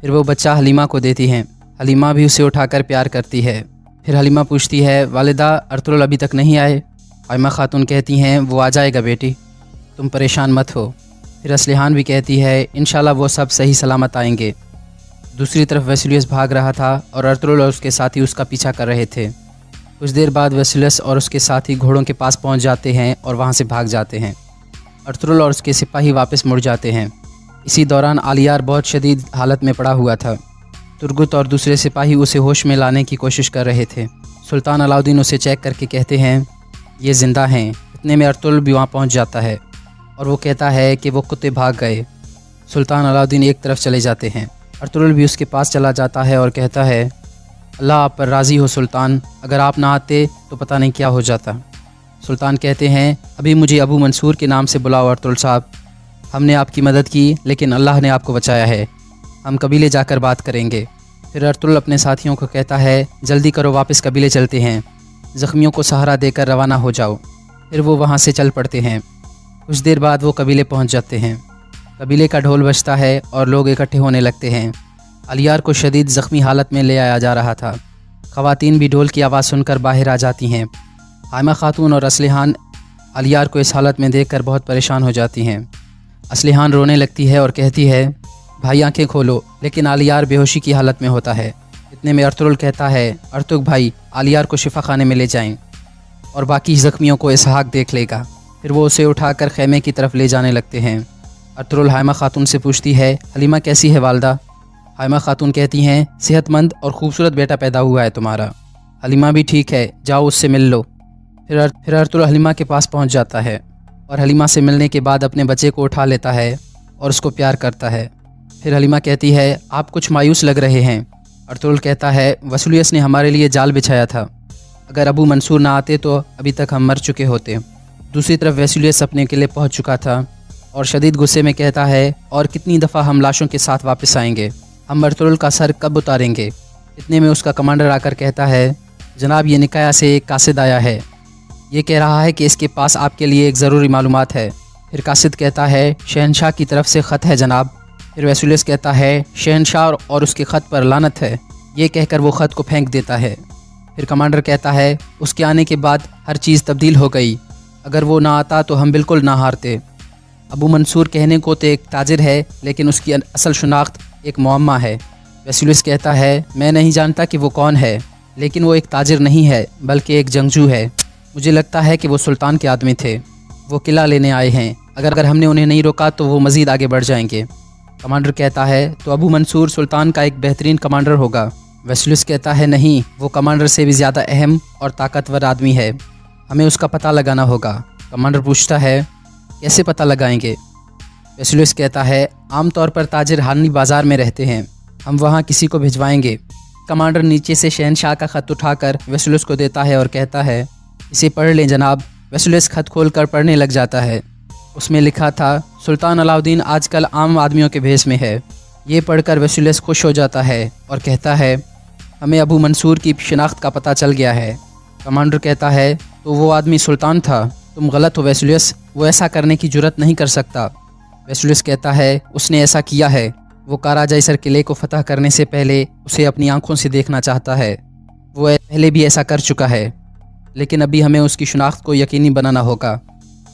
फिर वो बच्चा हलीमा को देती हैं। हलीमा भी उसे उठाकर प्यार करती है। फिर हलीमा पूछती है वालिदा अर्तुल अभी तक नहीं आए? हाइमा खातून कहती हैं वो आ जाएगा बेटी, तुम परेशान मत हो। फिर असलिहान भी कहती है इंशाल्लाह वो सब सही सलामत आएंगे। दूसरी तरफ वेसुलियस भाग रहा था और अर्तुल और उसके साथी उसका पीछा कर रहे थे। कुछ देर बाद वेसुलियस और उसके साथी घोड़ों के पास पहुंच जाते हैं और वहां से भाग जाते हैं। अर्तुल और उसके सिपाही वापस मुड़ जाते हैं। इसी दौरान आलियार बहुत शदीद हालत में पड़ा हुआ था। तुर्गुत और दूसरे सिपाही उसे होश में लाने की कोशिश कर रहे थे। सुल्तान अलाउद्दीन उसे चेक करके कहते हैं ये ज़िंदा हैं। इतने में अर्तुल भी वहाँ पहुँच जाता है और वो कहता है कि वो कुत्ते भाग गए। सुल्तान अलाउद्दीन एक तरफ चले जाते हैं। अर्तुल भी उसके पास चला जाता है और कहता है अल्लाह आप पर राज़ी हो सुल्तान, अगर आप ना आते तो पता नहीं क्या हो जाता। सुल्तान कहते हैं अभी मुझे अबू मंसूर के नाम से बुलाओ अर्तुल साहब, हमने आपकी मदद की लेकिन अल्लाह ने आपको बचाया है, हम कबीले जाकर बात करेंगे। फिर अर्तुल अपने साथियों को कहता है जल्दी करो वापस कबीले चलते हैं, ज़ख्मियों को सहारा देकर रवाना हो जाओ। फिर वो वहाँ से चल पड़ते हैं। कुछ देर बाद वो कबीले पहुँच जाते हैं। कबीले का ढोल बजता है और लोग इकट्ठे होने लगते हैं। अलियार को शदीद ज़ख्मी हालत में ले आया जा रहा था। ख़वातीन भी ढोल की आवाज़ सुनकर बाहर आ जाती हैं। हाइमा खातून और असलिहान अलियार को इस हालत में देखकर बहुत परेशान हो जाती हैं। असलिहान रोने लगती है और कहती है भाई आंखें खोलो, लेकिन आलियार बेहोशी की हालत में होता है। इतने में अर्तुल कहता है अर्तुग भाई आलियार को शिफा खाने में ले जाएं और बाकी ज़ख्मियों को इसहाक देख लेगा। फिर वो उसे उठाकर खैमे की तरफ ले जाने लगते हैं। अर्तुल हाइमा खातून से पूछती है हलीमा कैसी है वालदा? हाइमा खातून कहती हैं सेहतमंद और ख़ूबसूरत बेटा पैदा हुआ है तुम्हारा। हलीमा भी ठीक है, जाओ उससे मिल लो। फिर अर्तुल हलीमा के पास पहुंच जाता है और हलीमा से मिलने के बाद अपने बच्चे को उठा लेता है और उसको प्यार करता है। फिर हलीमा कहती है आप कुछ मायूस लग रहे हैं। अर्तुल कहता है वेसुलियस ने हमारे लिए जाल बिछाया था, अगर अबू मंसूर ना आते तो अभी तक हम मर चुके होते। दूसरी तरफ वेसुलियस अपने किले पहुंच चुका था और शदीद गुस्से में कहता है और कितनी दफ़ा हम लाशों के साथ वापस आएंगे, हम अर्तुल का सर कब उतारेंगे। इतने में उसका कमांडर आकर कहता है जनाब ये निकाया से एक कासिद आया है, ये कह रहा है कि इसके पास आपके लिए एक ज़रूरी मालूमात है। फिर कासिद कहता है शहनशाह की तरफ से ख़त है जनाब। फिर वेसुलियस कहता है शहनशाह और उसके ख़त पर लानत है, ये कहकर वो ख़त को फेंक देता है। फिर कमांडर कहता है उसके आने के बाद हर चीज़ तब्दील हो गई, अगर वो ना आता तो हम बिल्कुल ना हारते। अबू मंसूर कहने को तो एक ताजिर है लेकिन उसकी असल शनाख्त एक मुअम्मा है। वेसुलियस कहता है मैं नहीं जानता कि वो कौन है, लेकिन वो एक ताजिर नहीं है बल्कि एक जंगजू है। मुझे लगता है कि वो सुल्तान के आदमी थे, वो किला लेने आए हैं, अगर हमने उन्हें नहीं रोका तो वो मज़ीद आगे बढ़ जाएंगे। कमांडर कहता है तो अबू मंसूर सुल्तान का एक बेहतरीन कमांडर होगा। वेसुलियस कहता है नहीं, वो कमांडर से भी ज़्यादा अहम और ताकतवर आदमी है, हमें उसका पता लगाना होगा। कमांडर पूछता है कैसे पता लगाएंगे? वेसुलियस कहता है आमतौर पर ताजिर हानी बाज़ार में रहते हैं, हम वहाँ किसी को भिजवाएंगे। कमांडर नीचे से शहनशाह का ख़त उठाकर वेसुलियस को देता है और कहता है इसे पढ़ लें जनाब। वेसुलियस ख़त खोलकर पढ़ने लग जाता है। उसमें लिखा था सुल्तान अलाउद्दीन आजकल आम आदमियों के भेष में है। ये पढ़कर वेसुलियस खुश हो जाता है और कहता है हमें अबू मंसूर की शिनाख्त का पता चल गया है। कमांडर कहता है तो वो आदमी सुल्तान था, तुम गलत हो वेसुलियस, वो ऐसा करने की जुर्रत नहीं कर सकता। वेसुलियस कहता है उसने ऐसा किया है, वो काराजाइसर किले को फतह करने से पहले उसे अपनी आंखों से देखना चाहता है, वो पहले भी ऐसा कर चुका है, लेकिन अभी हमें उसकी शनाख्त को यकीनी बनाना होगा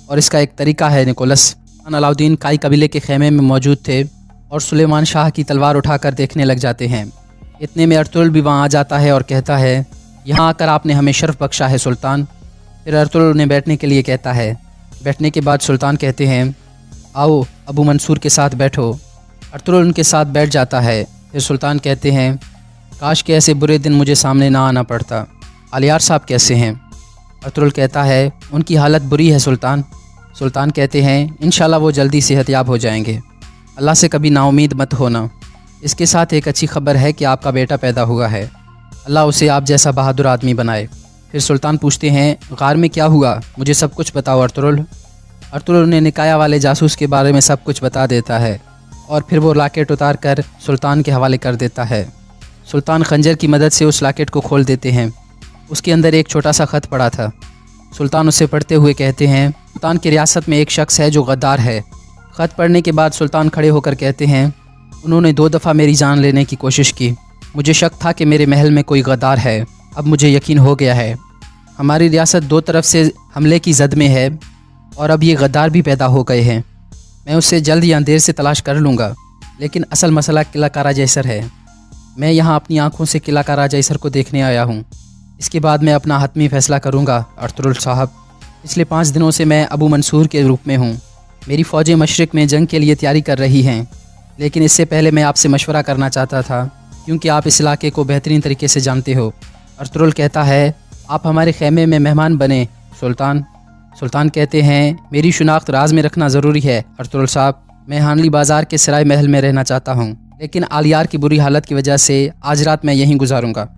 और इसका एक तरीका है निकोलस। अलाउद्दीन काई कबीले के खेमे में मौजूद थे और सुलेमान शाह की तलवार उठाकर देखने लग जाते हैं। इतने में अर्तुल भी वहाँ आ जाता है और कहता है यहाँ आकर आपने हमें शर्फ बख्शा है सुल्तान। फिर अर्तुल उन्हें बैठने के लिए कहता है। बैठने के बाद सुल्तान कहते हैं आओ अबू मंसूर के साथ बैठो। अर्तुल उनके साथ बैठ जाता है। फिर सुल्तान कहते हैं काश के ऐसे बुरे दिन मुझे सामने ना आना पड़ता। आलियार साहब कैसे हैं? अर्तुल कहता है उनकी हालत बुरी है सुल्तान। सुल्तान कहते हैं इंशाल्लाह वो जल्दी सेहतयाब हो जाएंगे, अल्लाह से कभी नाउमीद मत होना। इसके साथ एक अच्छी खबर है कि आपका बेटा पैदा हुआ है, अल्लाह उसे आप जैसा बहादुर आदमी बनाए। फिर सुल्तान पूछते हैं गार में क्या हुआ, मुझे सब कुछ बताओ अर्तुल। अर्तुल उन्हें निकाया वाले जासूस के बारे में सब कुछ बता देता है। और फिर वो लाकेट उतार कर सुल्तान के हवाले कर देता है। सुल्तान खंजर की मदद से उस लाकेट को खोल देते हैं। उसके अंदर एक छोटा सा ख़त पड़ा था। सुल्तान उसे पढ़ते हुए कहते हैं, सुल्तान की रियासत में एक शख्स है जो गद्दार है। ख़त पढ़ने के बाद सुल्तान खड़े होकर कहते हैं, उन्होंने 2 दफ़ा मेरी जान लेने की कोशिश की। मुझे शक था कि मेरे महल में कोई गद्दार है, अब मुझे यकीन हो गया है। हमारी रियासत 2 तरफ से हमले की जद में है और अब ये गद्दार भी पैदा हो गए हैं। मैं उससे जल्द या देर से तलाश कर लूँगा, लेकिन असल मसला किला कारा जैसर है। मैं यहाँ अपनी आँखों से किला कारा जैसर को देखने आया हूँ। इसके बाद मैं अपना हतमी फ़ैसला करूँगा। अर्तुगरुल साहब, पिछले 5 दिनों से मैं अबू मंसूर के रूप में हूँ। मेरी फ़ौजें मशरिक़ में जंग के लिए तैयारी कर रही हैं, लेकिन इससे पहले मैं आपसे मशवरा करना चाहता था, क्योंकि आप इस इलाके को बेहतरीन तरीके से जानते हो। अर्तुगरुल कहता है, आप हमारे खेमे में मेहमान बने सुल्तान। सुल्तान कहते हैं, मेरी शिनाख्त राज में रखना ज़रूरी है अर्तुगरुल साहब। मैं हानली बाज़ार के सराय महल में रहना चाहता हूँ, लेकिन आलियार की बुरी हालत की वजह से आज रात मैं यहीं गुजारूँगा,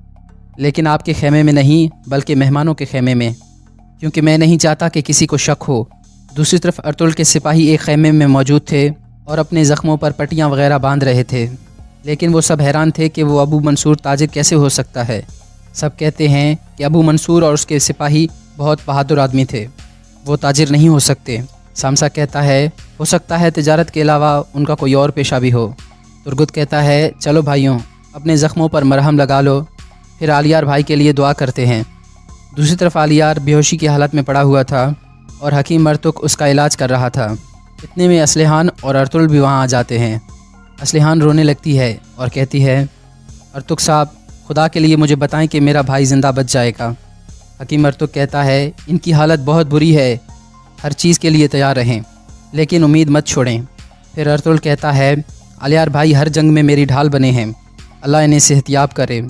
लेकिन आपके खेमे में नहीं बल्कि मेहमानों के खेमे में, क्योंकि मैं नहीं चाहता कि किसी को शक हो। दूसरी तरफ अर्तुगरुल के सिपाही एक खेमे में मौजूद थे और अपने ज़ख्मों पर पट्टियाँ वगैरह बांध रहे थे, लेकिन वो सब हैरान थे कि वो अबू मंसूर ताजिर कैसे हो सकता है। सब कहते हैं कि अबू मंसूर और उसके सिपाही बहुत बहादुर आदमी थे, वो ताजिर नहीं हो सकते। सामसा कहता है, हो सकता है तिजारत के अलावा उनका कोई और पेशा भी हो। तुर्गुत कहता है, चलो भाइयों, अपने ज़ख्मों पर मरहम लगा लो, फिर आलियार भाई के लिए दुआ करते हैं। दूसरी तरफ आलियार बेहोशी की हालत में पड़ा हुआ था और हकीम मरतुक उसका इलाज कर रहा था। इतने में असलिहान और अर्तुगरुल भी वहाँ आ जाते हैं। असलिहान रोने लगती है और कहती है, अर्तुग साहब, खुदा के लिए मुझे बताएं कि मेरा भाई ज़िंदा बच जाएगा। हकीम मरतुक कहता है, इनकी हालत बहुत बुरी है, हर चीज़ के लिए तैयार रहें, लेकिन उम्मीद मत छोड़ें। फिर अर्तुगरुल कहता है, आलियार भाई हर जंग में मेरी ढाल बने हैं, अल्लाह इन्हें सेहतियाब करे,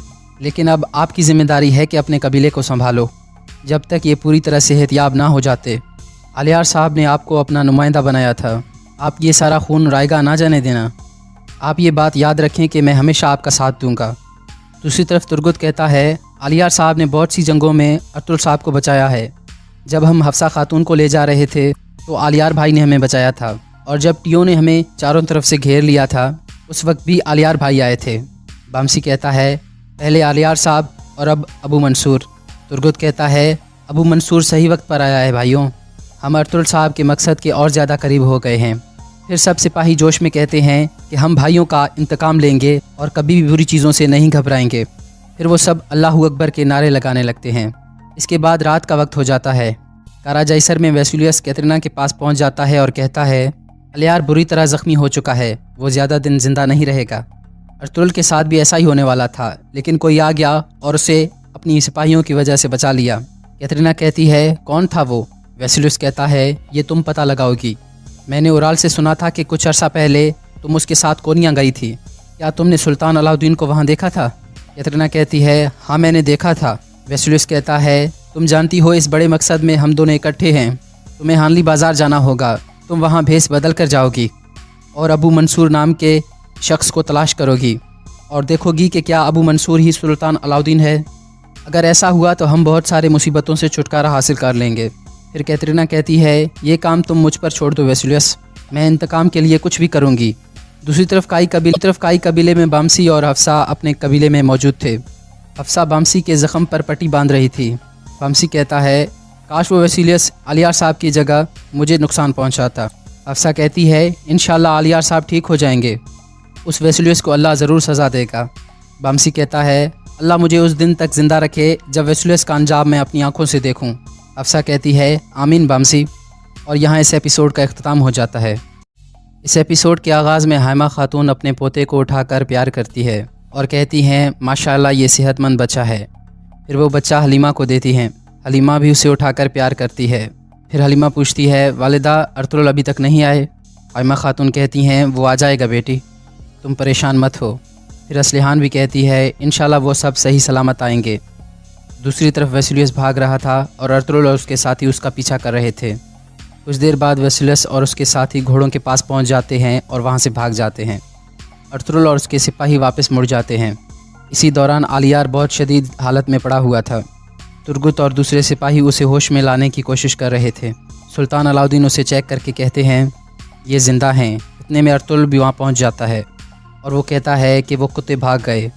लेकिन अब आपकी ज़िम्मेदारी है कि अपने कबीले को संभालो जब तक ये पूरी तरह सेहतियाब ना हो जाते। आलियार साहब ने आपको अपना नुमाइंदा बनाया था, आप ये सारा खून रायगा ना जाने देना। आप ये बात याद रखें कि मैं हमेशा आपका साथ दूंगा। दूसरी तरफ तुर्गुत कहता है, आलियार साहब ने बहुत सी जंगों में अर्तुगरुल साहब को बचाया है। जब हम हफ्सा खातून को ले जा रहे थे तो आलियार भाई ने हमें बचाया था, और जब टियों ने हमें चारों तरफ से घेर लिया था उस वक्त भी आलियार भाई आए थे। बामसी कहता है, पहले आलियार साहब और अब अबू मंसूर। तुर्गुत कहता है, अबू मंसूर सही वक्त पर आया है भाइयों, हम अर्तुगरुल साहब के मकसद के और ज़्यादा करीब हो गए हैं। फिर सब सिपाही जोश में कहते हैं कि हम भाइयों का इंतकाम लेंगे और कभी भी बुरी चीज़ों से नहीं घबराएंगे। फिर वो सब अल्लाहू अकबर के नारे लगाने लगते हैं। इसके बाद रात का वक्त हो जाता है। कारा जैसर में वेसुलियस कैतरीना के पास पहुंच जाता है और कहता है, आलियार बुरी तरह ज़ख्मी हो चुका है, वो ज़्यादा दिन ज़िंदा नहीं रहेगा। अर्तुगरुल के साथ भी ऐसा ही होने वाला था, लेकिन कोई आ गया और उसे अपनी सिपाहियों की वजह से बचा लिया। कैतरीना कहती है, कौन था वो? वेसुलियस कहता है, ये तुम पता लगाओगी। मैंने उराल से सुना था कि कुछ अर्सा पहले तुम उसके साथ कोनिया गई थी, क्या तुमने सुल्तान अलाउद्दीन को वहाँ देखा था? कैतरीना कहती है, हाँ मैंने देखा था। वेसुलियस कहता है, तुम जानती हो इस बड़े मकसद में हम दोनों इकट्ठे हैं, तुम्हें हानली बाज़ार जाना होगा, तुम वहाँ भेस बदल कर जाओगी और अबू मंसूर नाम के शख्स को तलाश करोगी और देखोगी कि क्या अबू मंसूर ही सुल्तान अलाउद्दीन है। अगर ऐसा हुआ तो हम बहुत सारे मुसीबतों से छुटकारा हासिल कर लेंगे। फिर कैतरीना कहती है, ये काम तुम मुझ पर छोड़ दो वेसुलियस, मैं इंतकाम के लिए कुछ भी करूँगी। दूसरी तरफ काई कबीले में बामसी और हफ्सा अपने कबीले में मौजूद थे। हफ्सा बामसी के ज़ख्म पर पट्टी बांध रही थी। बामसी कहता है, काश वो वेसुलियस आलियार साहब की जगह मुझे नुकसान पहुंचाता। हफ्सा कहती है, इंशाल्लाह आलियार साहब ठीक हो जाएंगे, उस वेसुलियस को अल्लाह ज़रूर सज़ा देगा। बामसी कहता है, अल्लाह मुझे उस दिन तक ज़िंदा रखे जब वेसुलियस का अंजाम मैं अपनी आँखों से देखूँ। हफ्सा कहती है, आमीन बामसी। और यहाँ इस एपिसोड का इख्तिताम हो जाता है। इस एपिसोड के आगाज़ में हाइमा खातून अपने पोते को उठाकर प्यार करती है और कहती हैं, माशाअल्लाह ये सेहतमंद बच्चा है। फिर वो बच्चा हलीमा को देती हैं। हलीमा भी उसे उठाकर प्यार करती है। फिर हलीमा पूछती है, वालिदा अर्तुगरुल अभी तक नहीं आए? हाइमा खातून कहती हैं, वो आ जाएगा बेटी, तुम परेशान मत हो। फिर असलिहान भी कहती है, इंशाल्लाह वो सब सही सलामत आएंगे। दूसरी तरफ वेसुलियस भाग रहा था और अर्तुगरुल और उसके साथी उसका पीछा कर रहे थे। कुछ देर बाद वेसुलियस और उसके साथी घोड़ों के पास पहुंच जाते हैं और वहां से भाग जाते हैं। अर्तुगरुल और उसके सिपाही वापस मुड़ जाते हैं। इसी दौरान आलियार बहुत शदीद हालत में पड़ा हुआ था। तुर्गुत और दूसरे सिपाही उसे होश में लाने की कोशिश कर रहे थे। सुल्तान अलाउद्दीन उसे चेक करके कहते हैं, ये ज़िंदा हैं, इतने में अर्तुगरुल भी वहाँ पहुँच जाता है और वो कहता है कि वो कुत्ते भाग गए।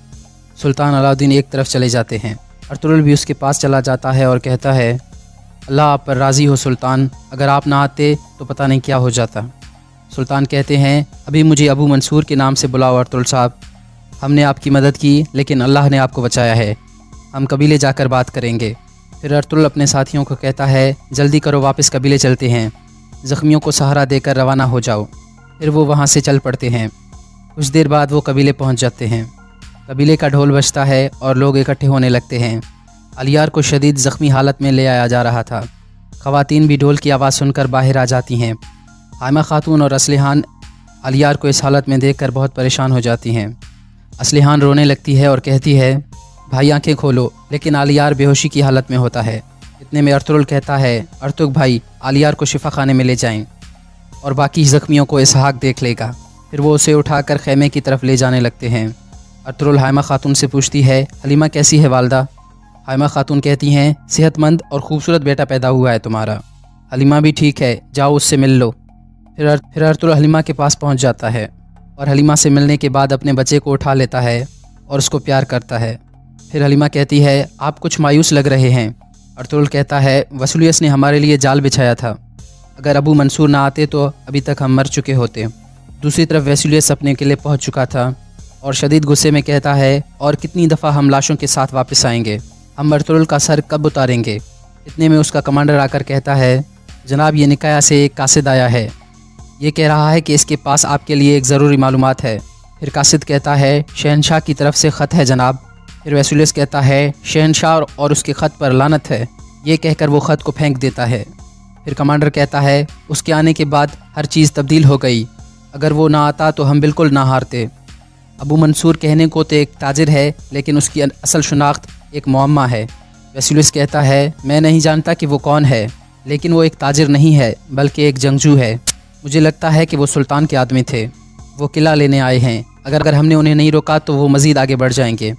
सुल्तान अलाउद्दीन एक तरफ चले जाते हैं। अर्तुगरुल भी उसके पास चला जाता है और कहता है, अल्लाह आप पर राज़ी हो सुल्तान, अगर आप ना आते तो पता नहीं क्या हो जाता। सुल्तान कहते हैं, अभी मुझे अबू मंसूर के नाम से बुलाओ अर्तुगरुल साहब, हमने आपकी मदद की लेकिन अल्लाह ने आपको बचाया है, हम कबीले जाकर बात करेंगे। फिर अर्तुगरुल अपने साथियों को कहता है, जल्दी करो वापस कबीले चलते हैं, ज़ख्मियों को सहारा देकर रवाना हो जाओ। फिर वो वहाँ से चल पड़ते हैं। कुछ देर बाद वो कबीले पहुँच जाते हैं। कबीले का ढोल बजता है और लोग इकट्ठे होने लगते हैं। अलियार को शदीद ज़ख्मी हालत में ले आया जा रहा था। ख़वातीन भी ढोल की आवाज़ सुनकर बाहर आ जाती हैं। हाइमा खातून और असलिहान अलियार को इस हालत में देखकर बहुत परेशान हो जाती हैं। असलिहान रोने लगती है और कहती है, भाई आंखें खोलो, लेकिन अलियार बेहोशी की हालत में होता है। इतने में अर्तुगरुल कहता है, अर्तुग भाई अलियार को शिफा खाने में ले जाएं और बाकी ज़ख्मियों को इसहाक देख लेगा। फिर वो उसे उठाकर खैमे की तरफ ले जाने लगते हैं। अर्तुगरुल हाइमा खातून से पूछती है, हलीमा कैसी है वालदा? हाइमा खातून कहती हैं, सेहतमंद और ख़ूबसूरत बेटा पैदा हुआ है तुम्हारा। हलीमा भी ठीक है, जाओ उससे मिल लो। फिर अर्तुगरुल हलीमा के पास पहुंच जाता है और हलीमा से मिलने के बाद अपने बच्चे को उठा लेता है और उसको प्यार करता है। फिर हलीमा कहती है, आप कुछ मायूस लग रहे हैं। अर्तुगरुल कहता है, वसूलियस ने हमारे लिए जाल बिछाया था, अगर अबू मंसूर ना आते तो अभी तक हम मर चुके होते। दूसरी तरफ वसूलियस अपने किले पहुंच चुका था और शदीद गुस्से में कहता है, और कितनी दफ़ा हम लाशों के साथ वापस आएंगे, हम अर्तुगरुल का सर कब उतारेंगे? इतने में उसका कमांडर आकर कहता है, जनाब ये निकाया से एक कासिद आया है, ये कह रहा है कि इसके पास आपके लिए एक ज़रूरी मालूमात है। फिर कासिद कहता है, शहनशाह की तरफ से ख़त है जनाब। फिर वसूलियस कहता है, शहनशाह और उसके ख़त पर लानत है। ये कहकर वो ख़त को फेंक देता है। फिर कमांडर कहता है, उसके आने के बाद हर चीज़ तब्दील हो गई, अगर वो ना आता तो हम बिल्कुल ना हारते। अबू मंसूर कहने को तो एक ताजिर है, लेकिन उसकी असल शनाख्त एक मुअम्मा है। वसूलियस कहता है, मैं नहीं जानता कि वो कौन है, लेकिन वो एक ताजिर नहीं है बल्कि एक जंगजू है। मुझे लगता है कि वो सुल्तान के आदमी थे, वो किला लेने आए हैं, अगर हमने उन्हें नहीं रोका तो वो मज़ीद आगे बढ़ जाएंगे।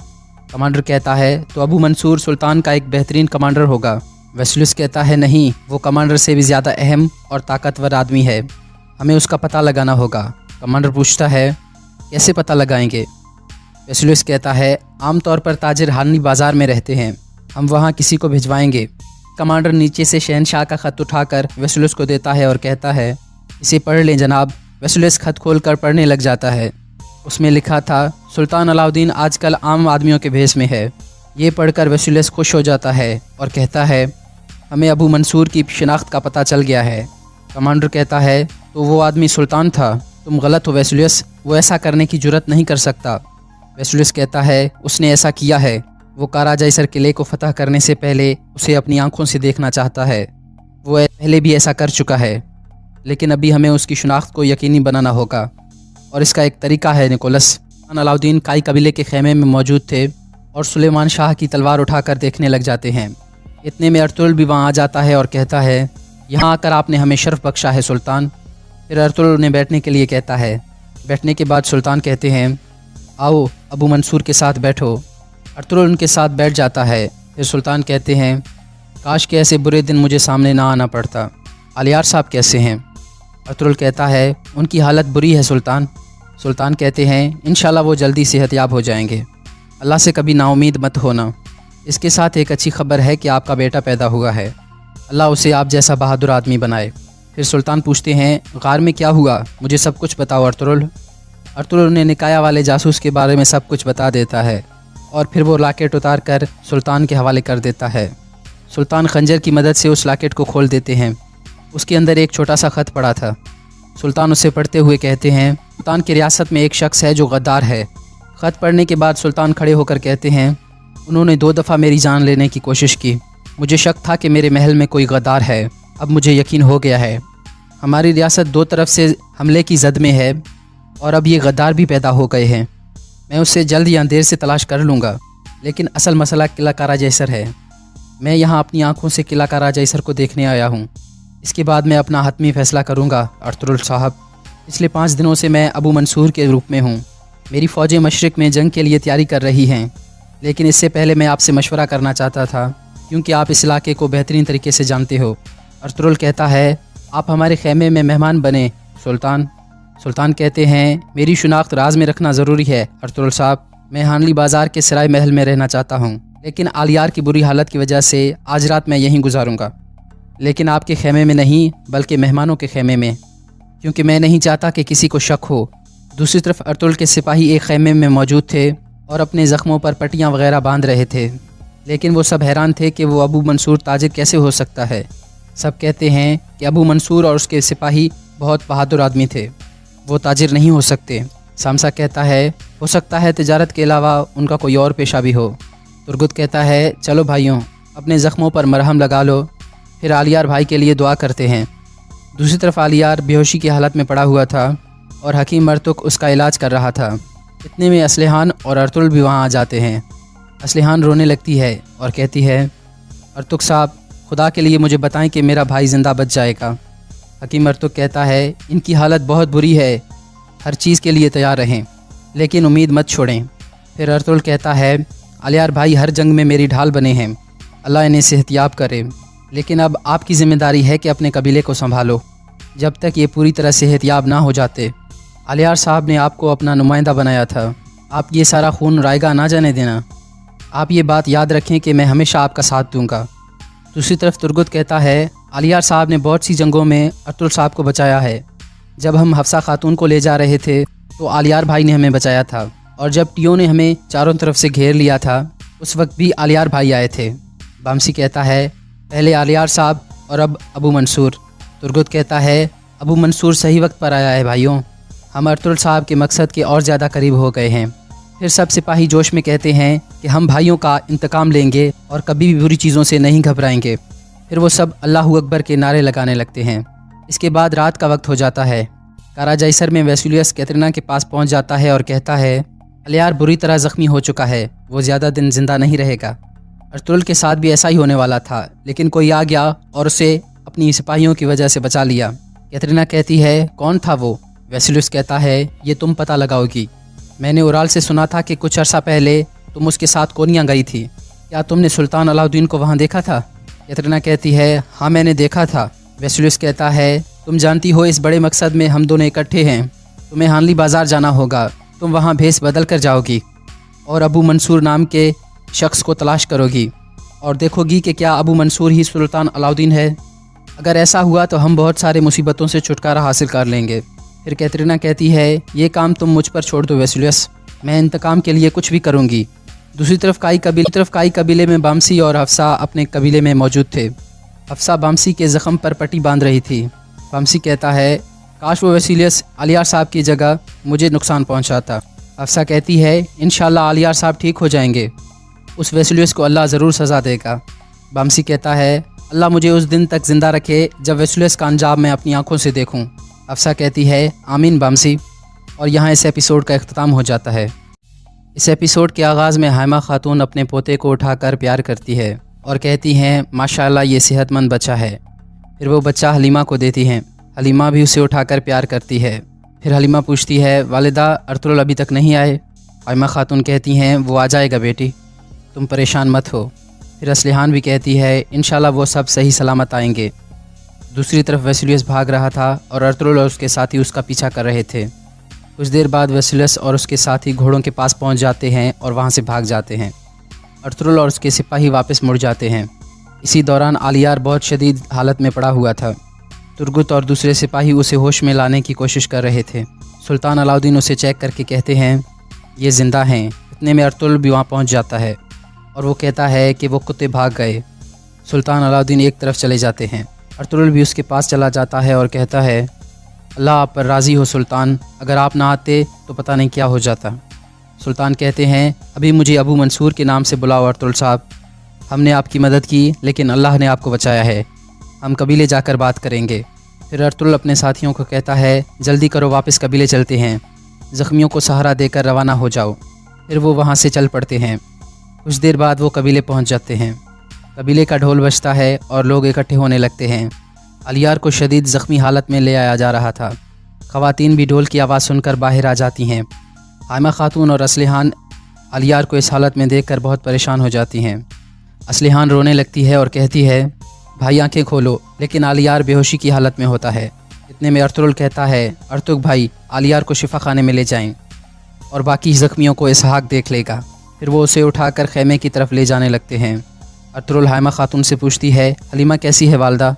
कमांडर कहता है, तो अबू मंसूर सुल्तान का एक बेहतरीन कमांडर होगा। वसूलियस कहता है, नहीं, वो कमांडर से भी ज़्यादा अहम और ताकतवर आदमी है, हमें उसका पता लगाना होगा। कमांडर पूछता है, कैसे पता लगाएंगे? वसूलियस कहता है, आम तौर पर ताजिर हानी बाज़ार में रहते हैं, हम वहाँ किसी को भिजवाएंगे। कमांडर नीचे से शहनशाह का ख़त उठाकर वसूलियस को देता है और कहता है, इसे पढ़ लें जनाब। वसूलियस ख़त खोलकर पढ़ने लग जाता है। उसमें लिखा था, सुल्तान अलाउद्दीन आजकल आम आदमियों के भेष में है। ये पढ़कर वसूलियस खुश हो जाता है और कहता है, हमें अबू मंसूर की शनाख्त का पता चल गया है। कमांडर कहता है, तो वो आदमी सुल्तान था? तुम गलत हो वसूलियस, वो ऐसा करने की जुर्रत नहीं कर सकता। वसूलियस कहता है, उसने ऐसा किया है, वो काराजैसर किले को फतह करने से पहले उसे अपनी आंखों से देखना चाहता है। वो पहले भी ऐसा कर चुका है, लेकिन अभी हमें उसकी शनाख्त को यकीनी बनाना होगा, और इसका एक तरीका है निकोलस। अलाउद्दीन काई कबीले के खेमे में मौजूद थे और सुलेमान शाह की तलवार उठाकर देखने लग जाते हैं। इतने में अर्तुगरुल भी वहाँ आ जाता है और कहता है, यहाँ आकर आपने हमें शर्फ बख्शा है सुल्तान। फिर अर्तुगरुल उन्हें बैठने के लिए कहता है। बैठने के बाद सुल्तान कहते हैं, आओ अबू मंसूर के साथ बैठो। अर्तुगरुल उनके साथ बैठ जाता है। फिर सुल्तान कहते हैं, काश के ऐसे बुरे दिन मुझे सामने ना आना पड़ता। अलियार साहब कैसे हैं? अर्तुगरुल कहता है, उनकी हालत बुरी है सुल्तान। सुल्तान कहते हैं, इंशाल्लाह वो जल्दी सेहतयाब हो जाएंगे, अल्लाह से कभी नाउमीद मत होना। इसके साथ एक अच्छी खबर है कि आपका बेटा पैदा हुआ है, अल्लाह उसे आप जैसा बहादुर आदमी बनाए। फिर सुल्तान पूछते हैं, गार में क्या हुआ, मुझे सब कुछ बताओ अर्तुगरुल। अर्तुगरुल ने निकाया वाले जासूस के बारे में सब कुछ बता देता है और फिर वो लॉकेट उतार कर सुल्तान के हवाले कर देता है। सुल्तान खंजर की मदद से उस लॉकेट को खोल देते हैं। उसके अंदर एक छोटा सा ख़त पड़ा था। सुल्तान उसे पढ़ते हुए कहते हैं, सुल्तान की रियासत में एक शख्स है जो गद्दार है। ख़त पढ़ने के बाद सुल्तान खड़े होकर कहते हैं, उन्होंने 2 दफ़ा मेरी जान लेने की कोशिश की, मुझे शक था कि मेरे महल में कोई गद्दार है, अब मुझे यकीन हो गया है। हमारी रियासत 2 तरफ से हमले की जद में है और अब ये गद्दार भी पैदा हो गए हैं। मैं उससे जल्द या देर से तलाश कर लूँगा, लेकिन असल मसला किला काराजैसर है। मैं यहाँ अपनी आँखों से किला काराजैसर को देखने आया हूँ, इसके बाद मैं अपना हतमी फ़ैसला करूँगा। अर्तुगरुल साहब, पिछले 5 दिनों से मैं अबू मंसूर के रूप में हूँ। मेरी फ़ौजें मशरिक़ में जंग के लिए तैयारी कर रही हैं, लेकिन इससे पहले मैं आपसे मशवरा करना चाहता था, क्योंकि आप इस इलाके को बेहतरीन तरीके से जानते हो। अर्तुगरुल कहता है, आप हमारे खेमे में मेहमान बने सुल्तान। सुल्तान कहते हैं मेरी शनाख्त राज में रखना ज़रूरी है अर्तुगरुल साहब, मैं हानली बाज़ार के सराय महल में रहना चाहता हूँ, लेकिन आलियार की बुरी हालत की वजह से आज रात मैं यहीं गुजारूँगा, लेकिन आपके खेमे में नहीं बल्कि मेहमानों के खेमे में, क्योंकि मैं नहीं चाहता कि किसी को शक हो। दूसरी तरफ अर्तुगरुल के सिपाही एक खेमे में मौजूद थे और अपने ज़ख्मों पर पट्टियाँ वगैरह बांध रहे थे, लेकिन वो सब हैरान थे कि वो अबू मंसूर ताजिर कैसे हो सकता है। सब कहते हैं कि अबू मंसूर और उसके सिपाही बहुत बहादुर आदमी थे, वो ताजिर नहीं हो सकते। सामसा कहता है हो सकता है तिजारत के अलावा उनका कोई और पेशा भी हो। तुर्गुत कहता है चलो भाइयों, अपने ज़ख्मों पर मरहम लगा लो, फिर आलियार भाई के लिए दुआ करते हैं। दूसरी तरफ आलियार बेहोशी की हालत में पड़ा हुआ था और हकीम मरतुक उसका इलाज कर रहा था। इतने में असलिहान और अर्तुगरुल भी वहाँ आ जाते हैं। असलिहान रोने लगती है और कहती है अर्तुग साहब, खुदा के लिए मुझे बताएं कि मेरा भाई ज़िंदा बच जाएगा। हकीम मरतुक कहता है इनकी हालत बहुत बुरी है, हर चीज़ के लिए तैयार रहें, लेकिन उम्मीद मत छोड़ें। फिर अर्तुगरुल कहता है आलियार भाई हर जंग में मेरी ढाल बने हैं, अल्लाह इन्हें सेहतियाब करे, लेकिन अब आपकी ज़िम्मेदारी है कि अपने कबीले को संभालो जब तक ये पूरी तरह सेहतियाब ना हो जाते। आलियार साहब ने आपको अपना नुमाइंदा बनाया था, आप ये सारा खून रायगा ना जाने देना। आप ये बात याद रखें कि मैं हमेशा आपका साथ दूंगा। दूसरी तरफ तुर्गुत कहता है आलियार साहब ने बहुत सी जंगों में अर्तुगरुल साहब को बचाया है। जब हम हफ्सा खातून को ले जा रहे थे तो आलियार भाई ने हमें बचाया था, और जब टियों ने हमें चारों तरफ से घेर लिया था उस वक्त भी आलियार भाई आए थे। बामसी कहता है पहले आलियार साहब और अब अबू मंसूर। तुर्गुत कहता है अबू मंसूर सही वक्त पर आया है भाइयों, हम अर्तुगरुल साहब के मकसद के और ज़्यादा करीब हो गए हैं। फिर सब सिपाही जोश में कहते हैं कि हम भाइयों का इंतकाम लेंगे और कभी भी बुरी चीज़ों से नहीं घबराएंगे। फिर वो सब अल्लाहू अकबर के नारे लगाने लगते हैं। इसके बाद रात का वक्त हो जाता है। काराजाइसर में वेसुलियस कैतरीना के पास पहुंच जाता है और कहता है आलियार बुरी तरह ज़ख्मी हो चुका है, वो ज़्यादा दिन जिंदा नहीं रहेगा। अर्तुगरुल के साथ भी ऐसा ही होने वाला था, लेकिन कोई आ गया और उसे अपनी सिपाहियों की वजह से बचा लिया। कैतरीना कहती है कौन था वो? वेसुलियस कहता है ये तुम पता लगाओगी, मैंने उराल से सुना था कि कुछ अर्सा पहले तुम उसके साथ कोनिया गई थी, क्या तुमने सुल्तान अलाउद्दीन को वहाँ देखा था? कैतरीना कहती है हाँ मैंने देखा था। वेसुलियस कहता है तुम जानती हो इस बड़े मकसद में हम दोनों इकट्ठे हैं, तुम्हें हानली बाज़ार जाना होगा, तुम वहाँ भेस बदल कर जाओगी और अबू मंसूर नाम के शख्स को तलाश करोगी और देखोगी कि क्या अबू मंसूर ही सुल्तान अलाउद्दीन है। अगर ऐसा हुआ तो हम बहुत सारे मुसीबतों से छुटकारा हासिल कर लेंगे। फिर कैतरीना कहती है ये काम तुम मुझ पर छोड़ दो वेसुलियस, मैं इंतकाम के लिए कुछ भी करूँगी। दूसरी तरफ काई कबीले में बामसी और हफ्सा अपने कबीले में मौजूद थे। हफ्सा बामसी के ज़ख्म पर पट्टी बांध रही थी। बामसी कहता है काश वो वेसुलियस आलियार साहब की जगह मुझे नुकसान पहुंचाता। हफ्सा कहती है इंशाल्लाह आलियार साहब ठीक हो जाएंगे, उस वेसुलियस को अल्लाह ज़रूर सज़ा देगा। बामसी कहता है अल्लाह मुझे उस दिन तक ज़िंदा रखे जब वेसुलियस का अंजाम मैं अपनी आँखों से देखूँ। हफ्सा कहती है आमीन बामसी। और यहाँ इस एपिसोड का इख्तिताम हो जाता है। इस एपिसोड के आगाज़ में हाइमा खातून अपने पोते को उठाकर प्यार करती है और कहती हैं माशाअल्लाह ये सेहतमंद बच्चा है। फिर वो बच्चा हलीमा को देती हैं, हलीमा भी उसे उठाकर प्यार करती है। फिर हलीमा पूछती है वालिदा अर्तुगरुल अभी तक नहीं आए? हाइमा खातून कहती हैं वो आ जाएगा बेटी, तुम परेशान मत हो। फिर असलिहान भी कहती है इंशाल्लाह वो सब सही सलामत आएंगे। दूसरी तरफ वेसुलियस भाग रहा था और अर्तुगरुल और उसके साथी उसका पीछा कर रहे थे। कुछ देर बाद वेसुलियस और उसके साथी घोड़ों के पास पहुंच जाते हैं और वहां से भाग जाते हैं। अर्तुगरुल और उसके सिपाही वापस मुड़ जाते हैं। इसी दौरान आलियार बहुत शदीद हालत में पड़ा हुआ था। तुर्गुत और दूसरे सिपाही उसे होश में लाने की कोशिश कर रहे थे। सुल्तान अलाउद्दीन उसे चेक करके कहते हैं ये ज़िंदा हैं। इतने में अर्तुगरुल भी वहाँ पहुँच जाता है और वो कहता है कि वो कुत्ते भाग गए। सुल्तान अलाउद्दीन एक तरफ चले जाते हैं। अर्तुगरुल भी उसके पास चला जाता है और कहता है अल्लाह आप पर राज़ी हो सुल्तान, अगर आप ना आते तो पता नहीं क्या हो जाता। सुल्तान कहते हैं अभी मुझे अबू मंसूर के नाम से बुलाओ अर्तुगरुल साहब, हमने आपकी मदद की लेकिन अल्लाह ने आपको बचाया है, हम कबीले जाकर बात करेंगे। फिर अर्तुगरुल अपने साथियों को कहता है जल्दी करो वापस कबीले चलते हैं, ज़ख्मियों को सहारा देकर रवाना हो जाओ। फिर वो वहाँ से चल पड़ते हैं। कुछ देर बाद वो कबीले पहुँच जाते हैं। कबीले का ढोल बजता है और लोग इकट्ठे होने लगते हैं। आलियार को शदीद ज़ख्मी हालत में ले आया जा रहा था। ख़वातीन भी ढोल की आवाज़ सुनकर बाहर आ जाती हैं। हाइमा खातून और असलिहान आलियार को इस हालत में देखकर बहुत परेशान हो जाती हैं। असलिहान रोने लगती है और कहती है भाई आंखें खोलो, लेकिन आलियार बेहोशी की हालत में होता है। इतने में अर्तुगरुल कहता है, अर्तुग भाई, आलियार को शिफा खाने में ले जाएं और बाकी ज़ख्मियों को इसहाक देख लेगा। फिर वो उसे उठाकर खैमे की तरफ ले जाने लगते हैं। अर्तुगरुल हाइमा खातून से पूछती है, हलीमा कैसी है वालदा?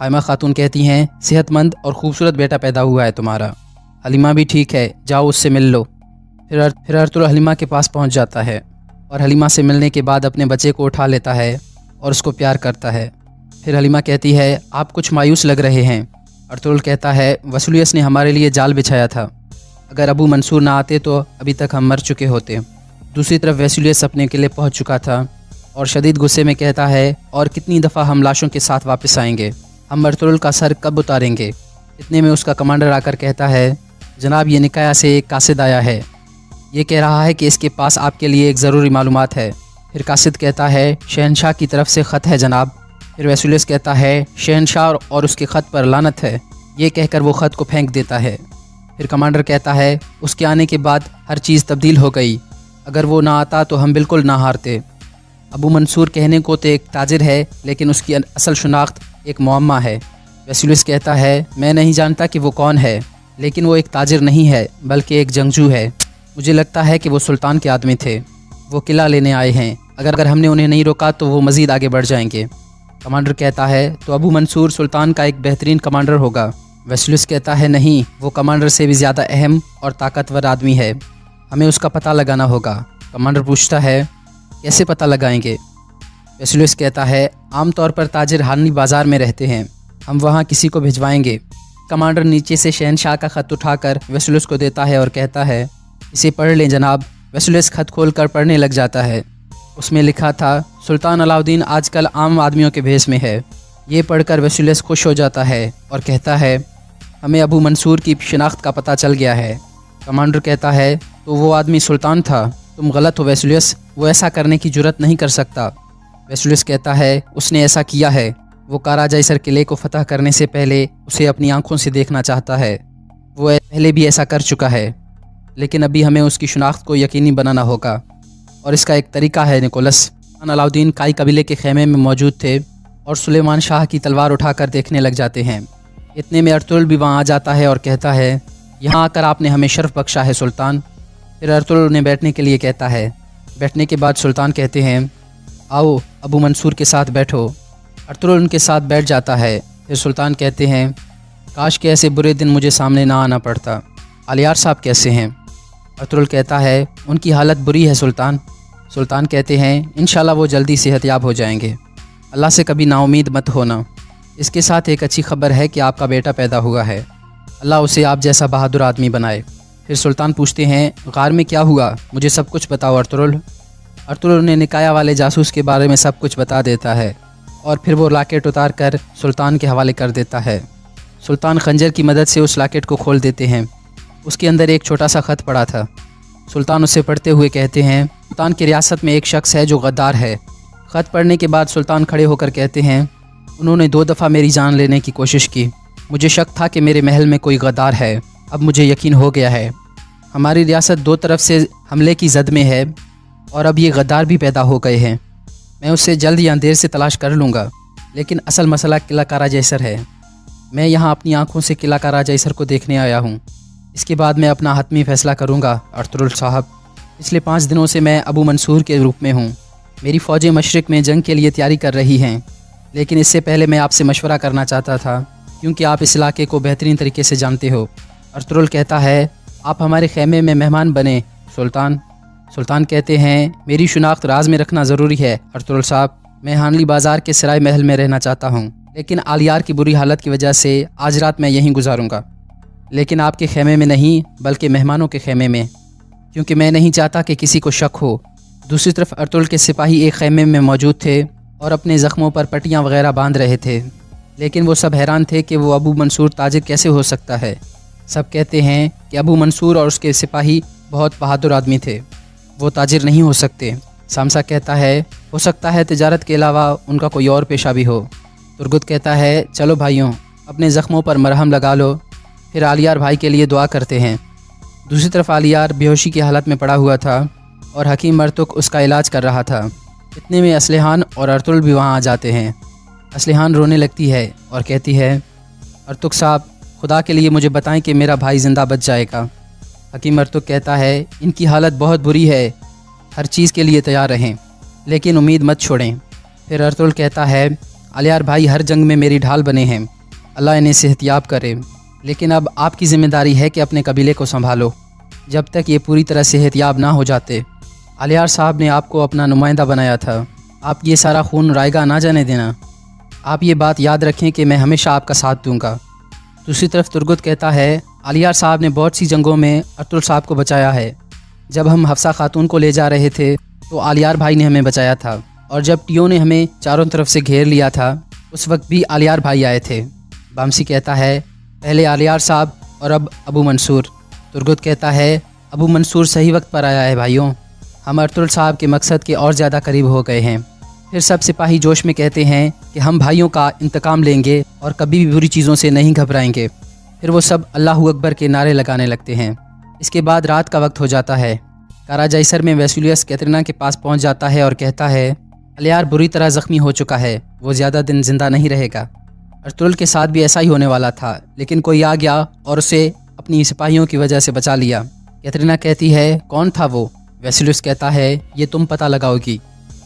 हाइमा खातून कहती हैं, सेहतमंद और ख़ूबसूरत बेटा पैदा हुआ है तुम्हारा। हलीमा भी ठीक है, जाओ उससे मिल लो। फिर अर्तुगरुल हलीमा के पास पहुंच जाता है और हलीमा से मिलने के बाद अपने बच्चे को उठा लेता है और उसको प्यार करता है। फिर हलीमा कहती है, आप कुछ मायूस लग रहे हैं। अर्तुगरुल कहता है, वसूलियस ने हमारे लिए जाल बिछाया था, अगर अबू मंसूर ना आते तो अभी तक हम मर चुके होते। दूसरी तरफ वसूलियस अपने किले पहुंच चुका था और शदीद गुस्से में कहता है, और कितनी दफ़ा हम लाशों के साथ वापस आएंगे, हम अर्तुगरुल का सर कब उतारेंगे? इतने में उसका कमांडर आकर कहता है, जनाब ये निकाया से एक कासिद आया है, ये कह रहा है कि इसके पास आपके लिए एक ज़रूरी मालूमात है। फिर कासिद कहता है, शहनशाह की तरफ से ख़त है जनाब। फिर वसूलियस कहता है, शहनशाह और उसके ख़त पर लानत है। ये कहकर वो ख़त को फेंक देता है। फिर कमांडर कहता है, उसके आने के बाद हर चीज़ तब्दील हो गई, अगर वो ना आता तो हम बिल्कुल ना हारते। अबू मंसूर कहने को तो एक ताजिर है, लेकिन उसकी असल शनाख्त एक मुअम्मा है। वसूलियस कहता है, मैं नहीं जानता कि वो कौन है, लेकिन वो एक ताजिर नहीं है बल्कि एक जंगजू है। मुझे लगता है कि वो सुल्तान के आदमी थे, वो किला लेने आए हैं, अगर हमने उन्हें नहीं रोका तो वो मज़ीद आगे बढ़ जाएंगे। कमांडर कहता है, तो अबू मंसूर सुल्तान का एक बेहतरीन कमांडर होगा। वसूलियस कहता है, नहीं, वो कमांडर से भी ज़्यादा अहम और ताकतवर आदमी है, हमें उसका पता लगाना होगा। कमांडर पूछता है, कैसे पता लगाएंगे? वसूलियस कहता है, आम तौर पर ताजिर हानी बाज़ार में रहते हैं, हम वहाँ किसी को भिजवाएंगे। कमांडर नीचे से शहनशाह का ख़त उठाकर वसूलियस को देता है और कहता है, इसे पढ़ लें जनाब। वसूलियस ख़त खोलकर पढ़ने लग जाता है। उसमें लिखा था, सुल्तान अलाउद्दीन आजकल आम आदमियों के भेष में है। ये पढ़कर वसूलियस खुश हो जाता है और कहता है, हमें अबू मंसूर की शिनाख्त का पता चल गया है। कमांडर कहता है, तो वो आदमी सुल्तान था, तुम गलत हो वसूलियस, वो ऐसा करने की जुर्रत नहीं कर सकता। वसूलियस कहता है, उसने ऐसा किया है, वो काराजैसर किले को फतह करने से पहले उसे अपनी आंखों से देखना चाहता है, वो पहले भी ऐसा कर चुका है, लेकिन अभी हमें उसकी शनाख्त को यकीनी बनाना होगा, और इसका एक तरीका है निकोलस। अलाउद्दीन काई कबीले के खेमे में मौजूद थे और सुलेमान शाह की तलवार उठाकर देखने लग जाते हैं। इतने में अर्तुगरुल भी वहाँ आ जाता है और कहता है, यहाँ आकर आपने हमें शर्फ बख्शा है सुल्तान। फिर अर्तुगरुल उन्हें बैठने के लिए कहता है। बैठने के बाद सुल्तान कहते हैं, आओ अबू मंसूर के साथ बैठो। अर्तुगरुल उनके साथ बैठ जाता है। फिर सुल्तान कहते हैं, काश के ऐसे बुरे दिन मुझे सामने ना आना पड़ता। आलियार साहब कैसे हैं? अर्तुगरुल कहता है, उनकी हालत बुरी है सुल्तान। सुल्तान कहते हैं, इंशाल्लाह वो जल्दी सेहतयाब हो जाएंगे, अल्लाह से कभी नाउमीद मत होना। इसके साथ एक अच्छी खबर है कि आपका बेटा पैदा हुआ है, अल्लाह उसे आप जैसा बहादुर आदमी बनाए। फिर सुल्तान पूछते हैं, गार में क्या हुआ, मुझे सब कुछ बताओ अर्तुगरुल। अर्तुगरुल ने निकाया वाले जासूस के बारे में सब कुछ बता देता है और फिर वो लॉकेट उतार कर सुल्तान के हवाले कर देता है। सुल्तान खंजर की मदद से उस लॉकेट को खोल देते हैं। उसके अंदर एक छोटा सा ख़त पड़ा था। सुल्तान उसे पढ़ते हुए कहते हैं, सुल्तान की रियासत में एक शख्स है जो गद्दार है। ख़त पढ़ने के बाद सुल्तान खड़े होकर कहते हैं, उन्होंने 2 दफ़ा मेरी जान लेने की कोशिश की, मुझे शक था कि मेरे महल में कोई गद्दार है, अब मुझे यकीन हो गया है। हमारी रियासत 2 तरफ से हमले की जद में है और अब ये गद्दार भी पैदा हो गए हैं। मैं उससे जल्द या देर से तलाश कर लूँगा, लेकिन असल मसला किला काराजैसर है। मैं यहाँ अपनी आँखों से किला काराजैसर को देखने आया हूँ, इसके बाद मैं अपना हतमी फ़ैसला करूँगा। अर्तुगरुल साहब, पिछले 5 दिनों से मैं अबू मंसूर के रूप में हूँ। मेरी फ़ौजें मशरिक़ में जंग के लिए तैयारी कर रही हैं, लेकिन इससे पहले मैं आपसे मशवरा करना चाहता था, क्योंकि आप इस इलाके को बेहतरीन तरीके से जानते हो। अर्तुगरुल कहता है, आप हमारे खेमे में मेहमान बने सुल्तान। सुल्तान कहते हैं, मेरी शनाख्त राज में रखना ज़रूरी है अर्तुगरुल साहब। मैं हानली बाज़ार के सराय महल में रहना चाहता हूँ, लेकिन आलियार की बुरी हालत की वजह से आज रात मैं यहीं गुजारूँगा, लेकिन आपके खेमे में नहीं बल्कि मेहमानों के खेमे में, क्योंकि मैं नहीं चाहता कि किसी को शक हो। दूसरी तरफ अर्तुगरुल के सिपाही एक खेमे में मौजूद थे और अपने ज़ख्मों पर पट्टियाँ वगैरह बांध रहे थे, लेकिन वो सब हैरान थे कि वो अबू मंसूर ताजिर कैसे हो सकता है। सब कहते हैं कि अबू मंसूर और उसके सिपाही बहुत बहादुर आदमी थे, वो ताजिर नहीं हो सकते। सामसा कहता है, हो सकता है तिजारत के अलावा उनका कोई और पेशा भी हो। तुर्गुत कहता है, चलो भाइयों, अपने ज़ख्मों पर मरहम लगा लो। फिर आलियार भाई के लिए दुआ करते हैं। दूसरी तरफ आलियार बेहोशी की हालत में पड़ा हुआ था और हकीम मरतुक उसका इलाज कर रहा था। इतने में असलिहान और अर्तुगरुल भी वहाँ आ जाते हैं। असलिहान रोने लगती है और कहती है, अर्तुग साहब, खुदा के लिए मुझे बताएं कि मेरा भाई ज़िंदा बच जाएगा। हकीम अर्तुग कहता है इनकी हालत बहुत बुरी है, हर चीज़ के लिए तैयार रहें लेकिन उम्मीद मत छोड़ें। फिर अर्तुगरुल कहता है अलियार भाई हर जंग में मेरी ढाल बने हैं, अल्लाह इन्हें सेहतियाब करे, लेकिन अब आपकी ज़िम्मेदारी है कि अपने कबीले को संभालो जब तक ये पूरी तरह सेहतियाब ना हो जाते। अलियार साहब ने आपको अपना नुमाइंदा बनाया था, आप ये सारा खून रायगा ना जाने देना। आप ये बात याद रखें कि मैं हमेशा आपका साथ दूंगा। दूसरी तरफ तुर्गुत कहता है अलियार साहब ने बहुत सी जंगों में अर्तुगरुल साहब को बचाया है। जब हम हफ्सा खातून को ले जा रहे थे तो अलियार भाई ने हमें बचाया था, और जब टियों ने हमें चारों तरफ से घेर लिया था उस वक्त भी अलियार भाई आए थे। बामसी कहता है पहले अलियार साहब और अब अबू मंसूर। तुर्गुत कहता है अबू मंसूर सही वक्त पर आया है भाइयों, हम अर्तुगरुल साहब के मकसद के और ज़्यादा करीब हो गए हैं। फिर सब सिपाही जोश में कहते हैं कि हम भाइयों का इंतकाम लेंगे और कभी भी बुरी चीज़ों से नहीं घबराएंगे। फिर वो सब अल्लाहू अकबर के नारे लगाने लगते हैं। इसके बाद रात का वक्त हो जाता है। काराजाइसर में वेसुलियस कैटरीना के पास पहुंच जाता है और कहता है अलियार बुरी तरह ज़ख्मी हो चुका है, वो ज़्यादा दिन जिंदा नहीं रहेगा। अर्तुगरुल के साथ भी ऐसा ही होने वाला था, लेकिन कोई आ गया और उसे अपनी सिपाहियों की वजह से बचा लिया। कैटरीना कहती है कौन था वो? वेसुलियस कहता है ये तुम पता लगाओगी।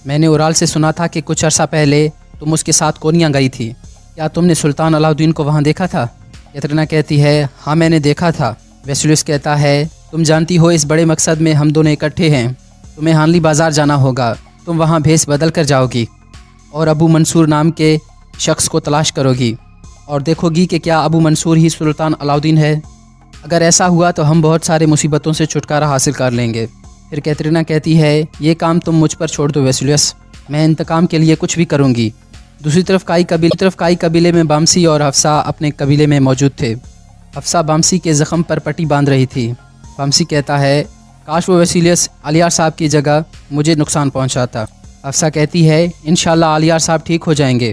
मैंने उराल से सुना था कि कुछ अरसा पहले तुम उसके साथ कोनिया गई थी, क्या तुमने सुल्तान अलाउद्दीन को वहाँ देखा था? कैटरीना कहती है हाँ मैंने देखा था। वेसुलियस कहता है तुम जानती हो इस बड़े मकसद में हम दोनों इकट्ठे हैं, तुम्हें हानली बाज़ार जाना होगा, तुम वहाँ भेस बदल कर जाओगी और अबू मंसूर नाम के शख्स को तलाश करोगी और देखोगी कि क्या अबू मंसूर ही सुल्तान अलाउद्दीन है। अगर ऐसा हुआ तो हम बहुत सारे मुसीबतों से छुटकारा हासिल कर लेंगे। फिर कैटरीना कहती है ये काम तुम मुझ पर छोड़ दो वेसुलियस, मैं इंतकाम के लिए कुछ भी करूँगी। दूसरी तरफ काई कबीले में बामसी और हफ्सा अपने कबीले में मौजूद थे। हफ्सा बामसी के ज़ख़म पर पट्टी बांध रही थी। बामसी कहता है काश वो वेसुलियस अलियार साहब की जगह मुझे नुकसान पहुंचाता। हफ्सा कहती है इंशाअल्लाह अलियार साहब ठीक हो जाएंगे।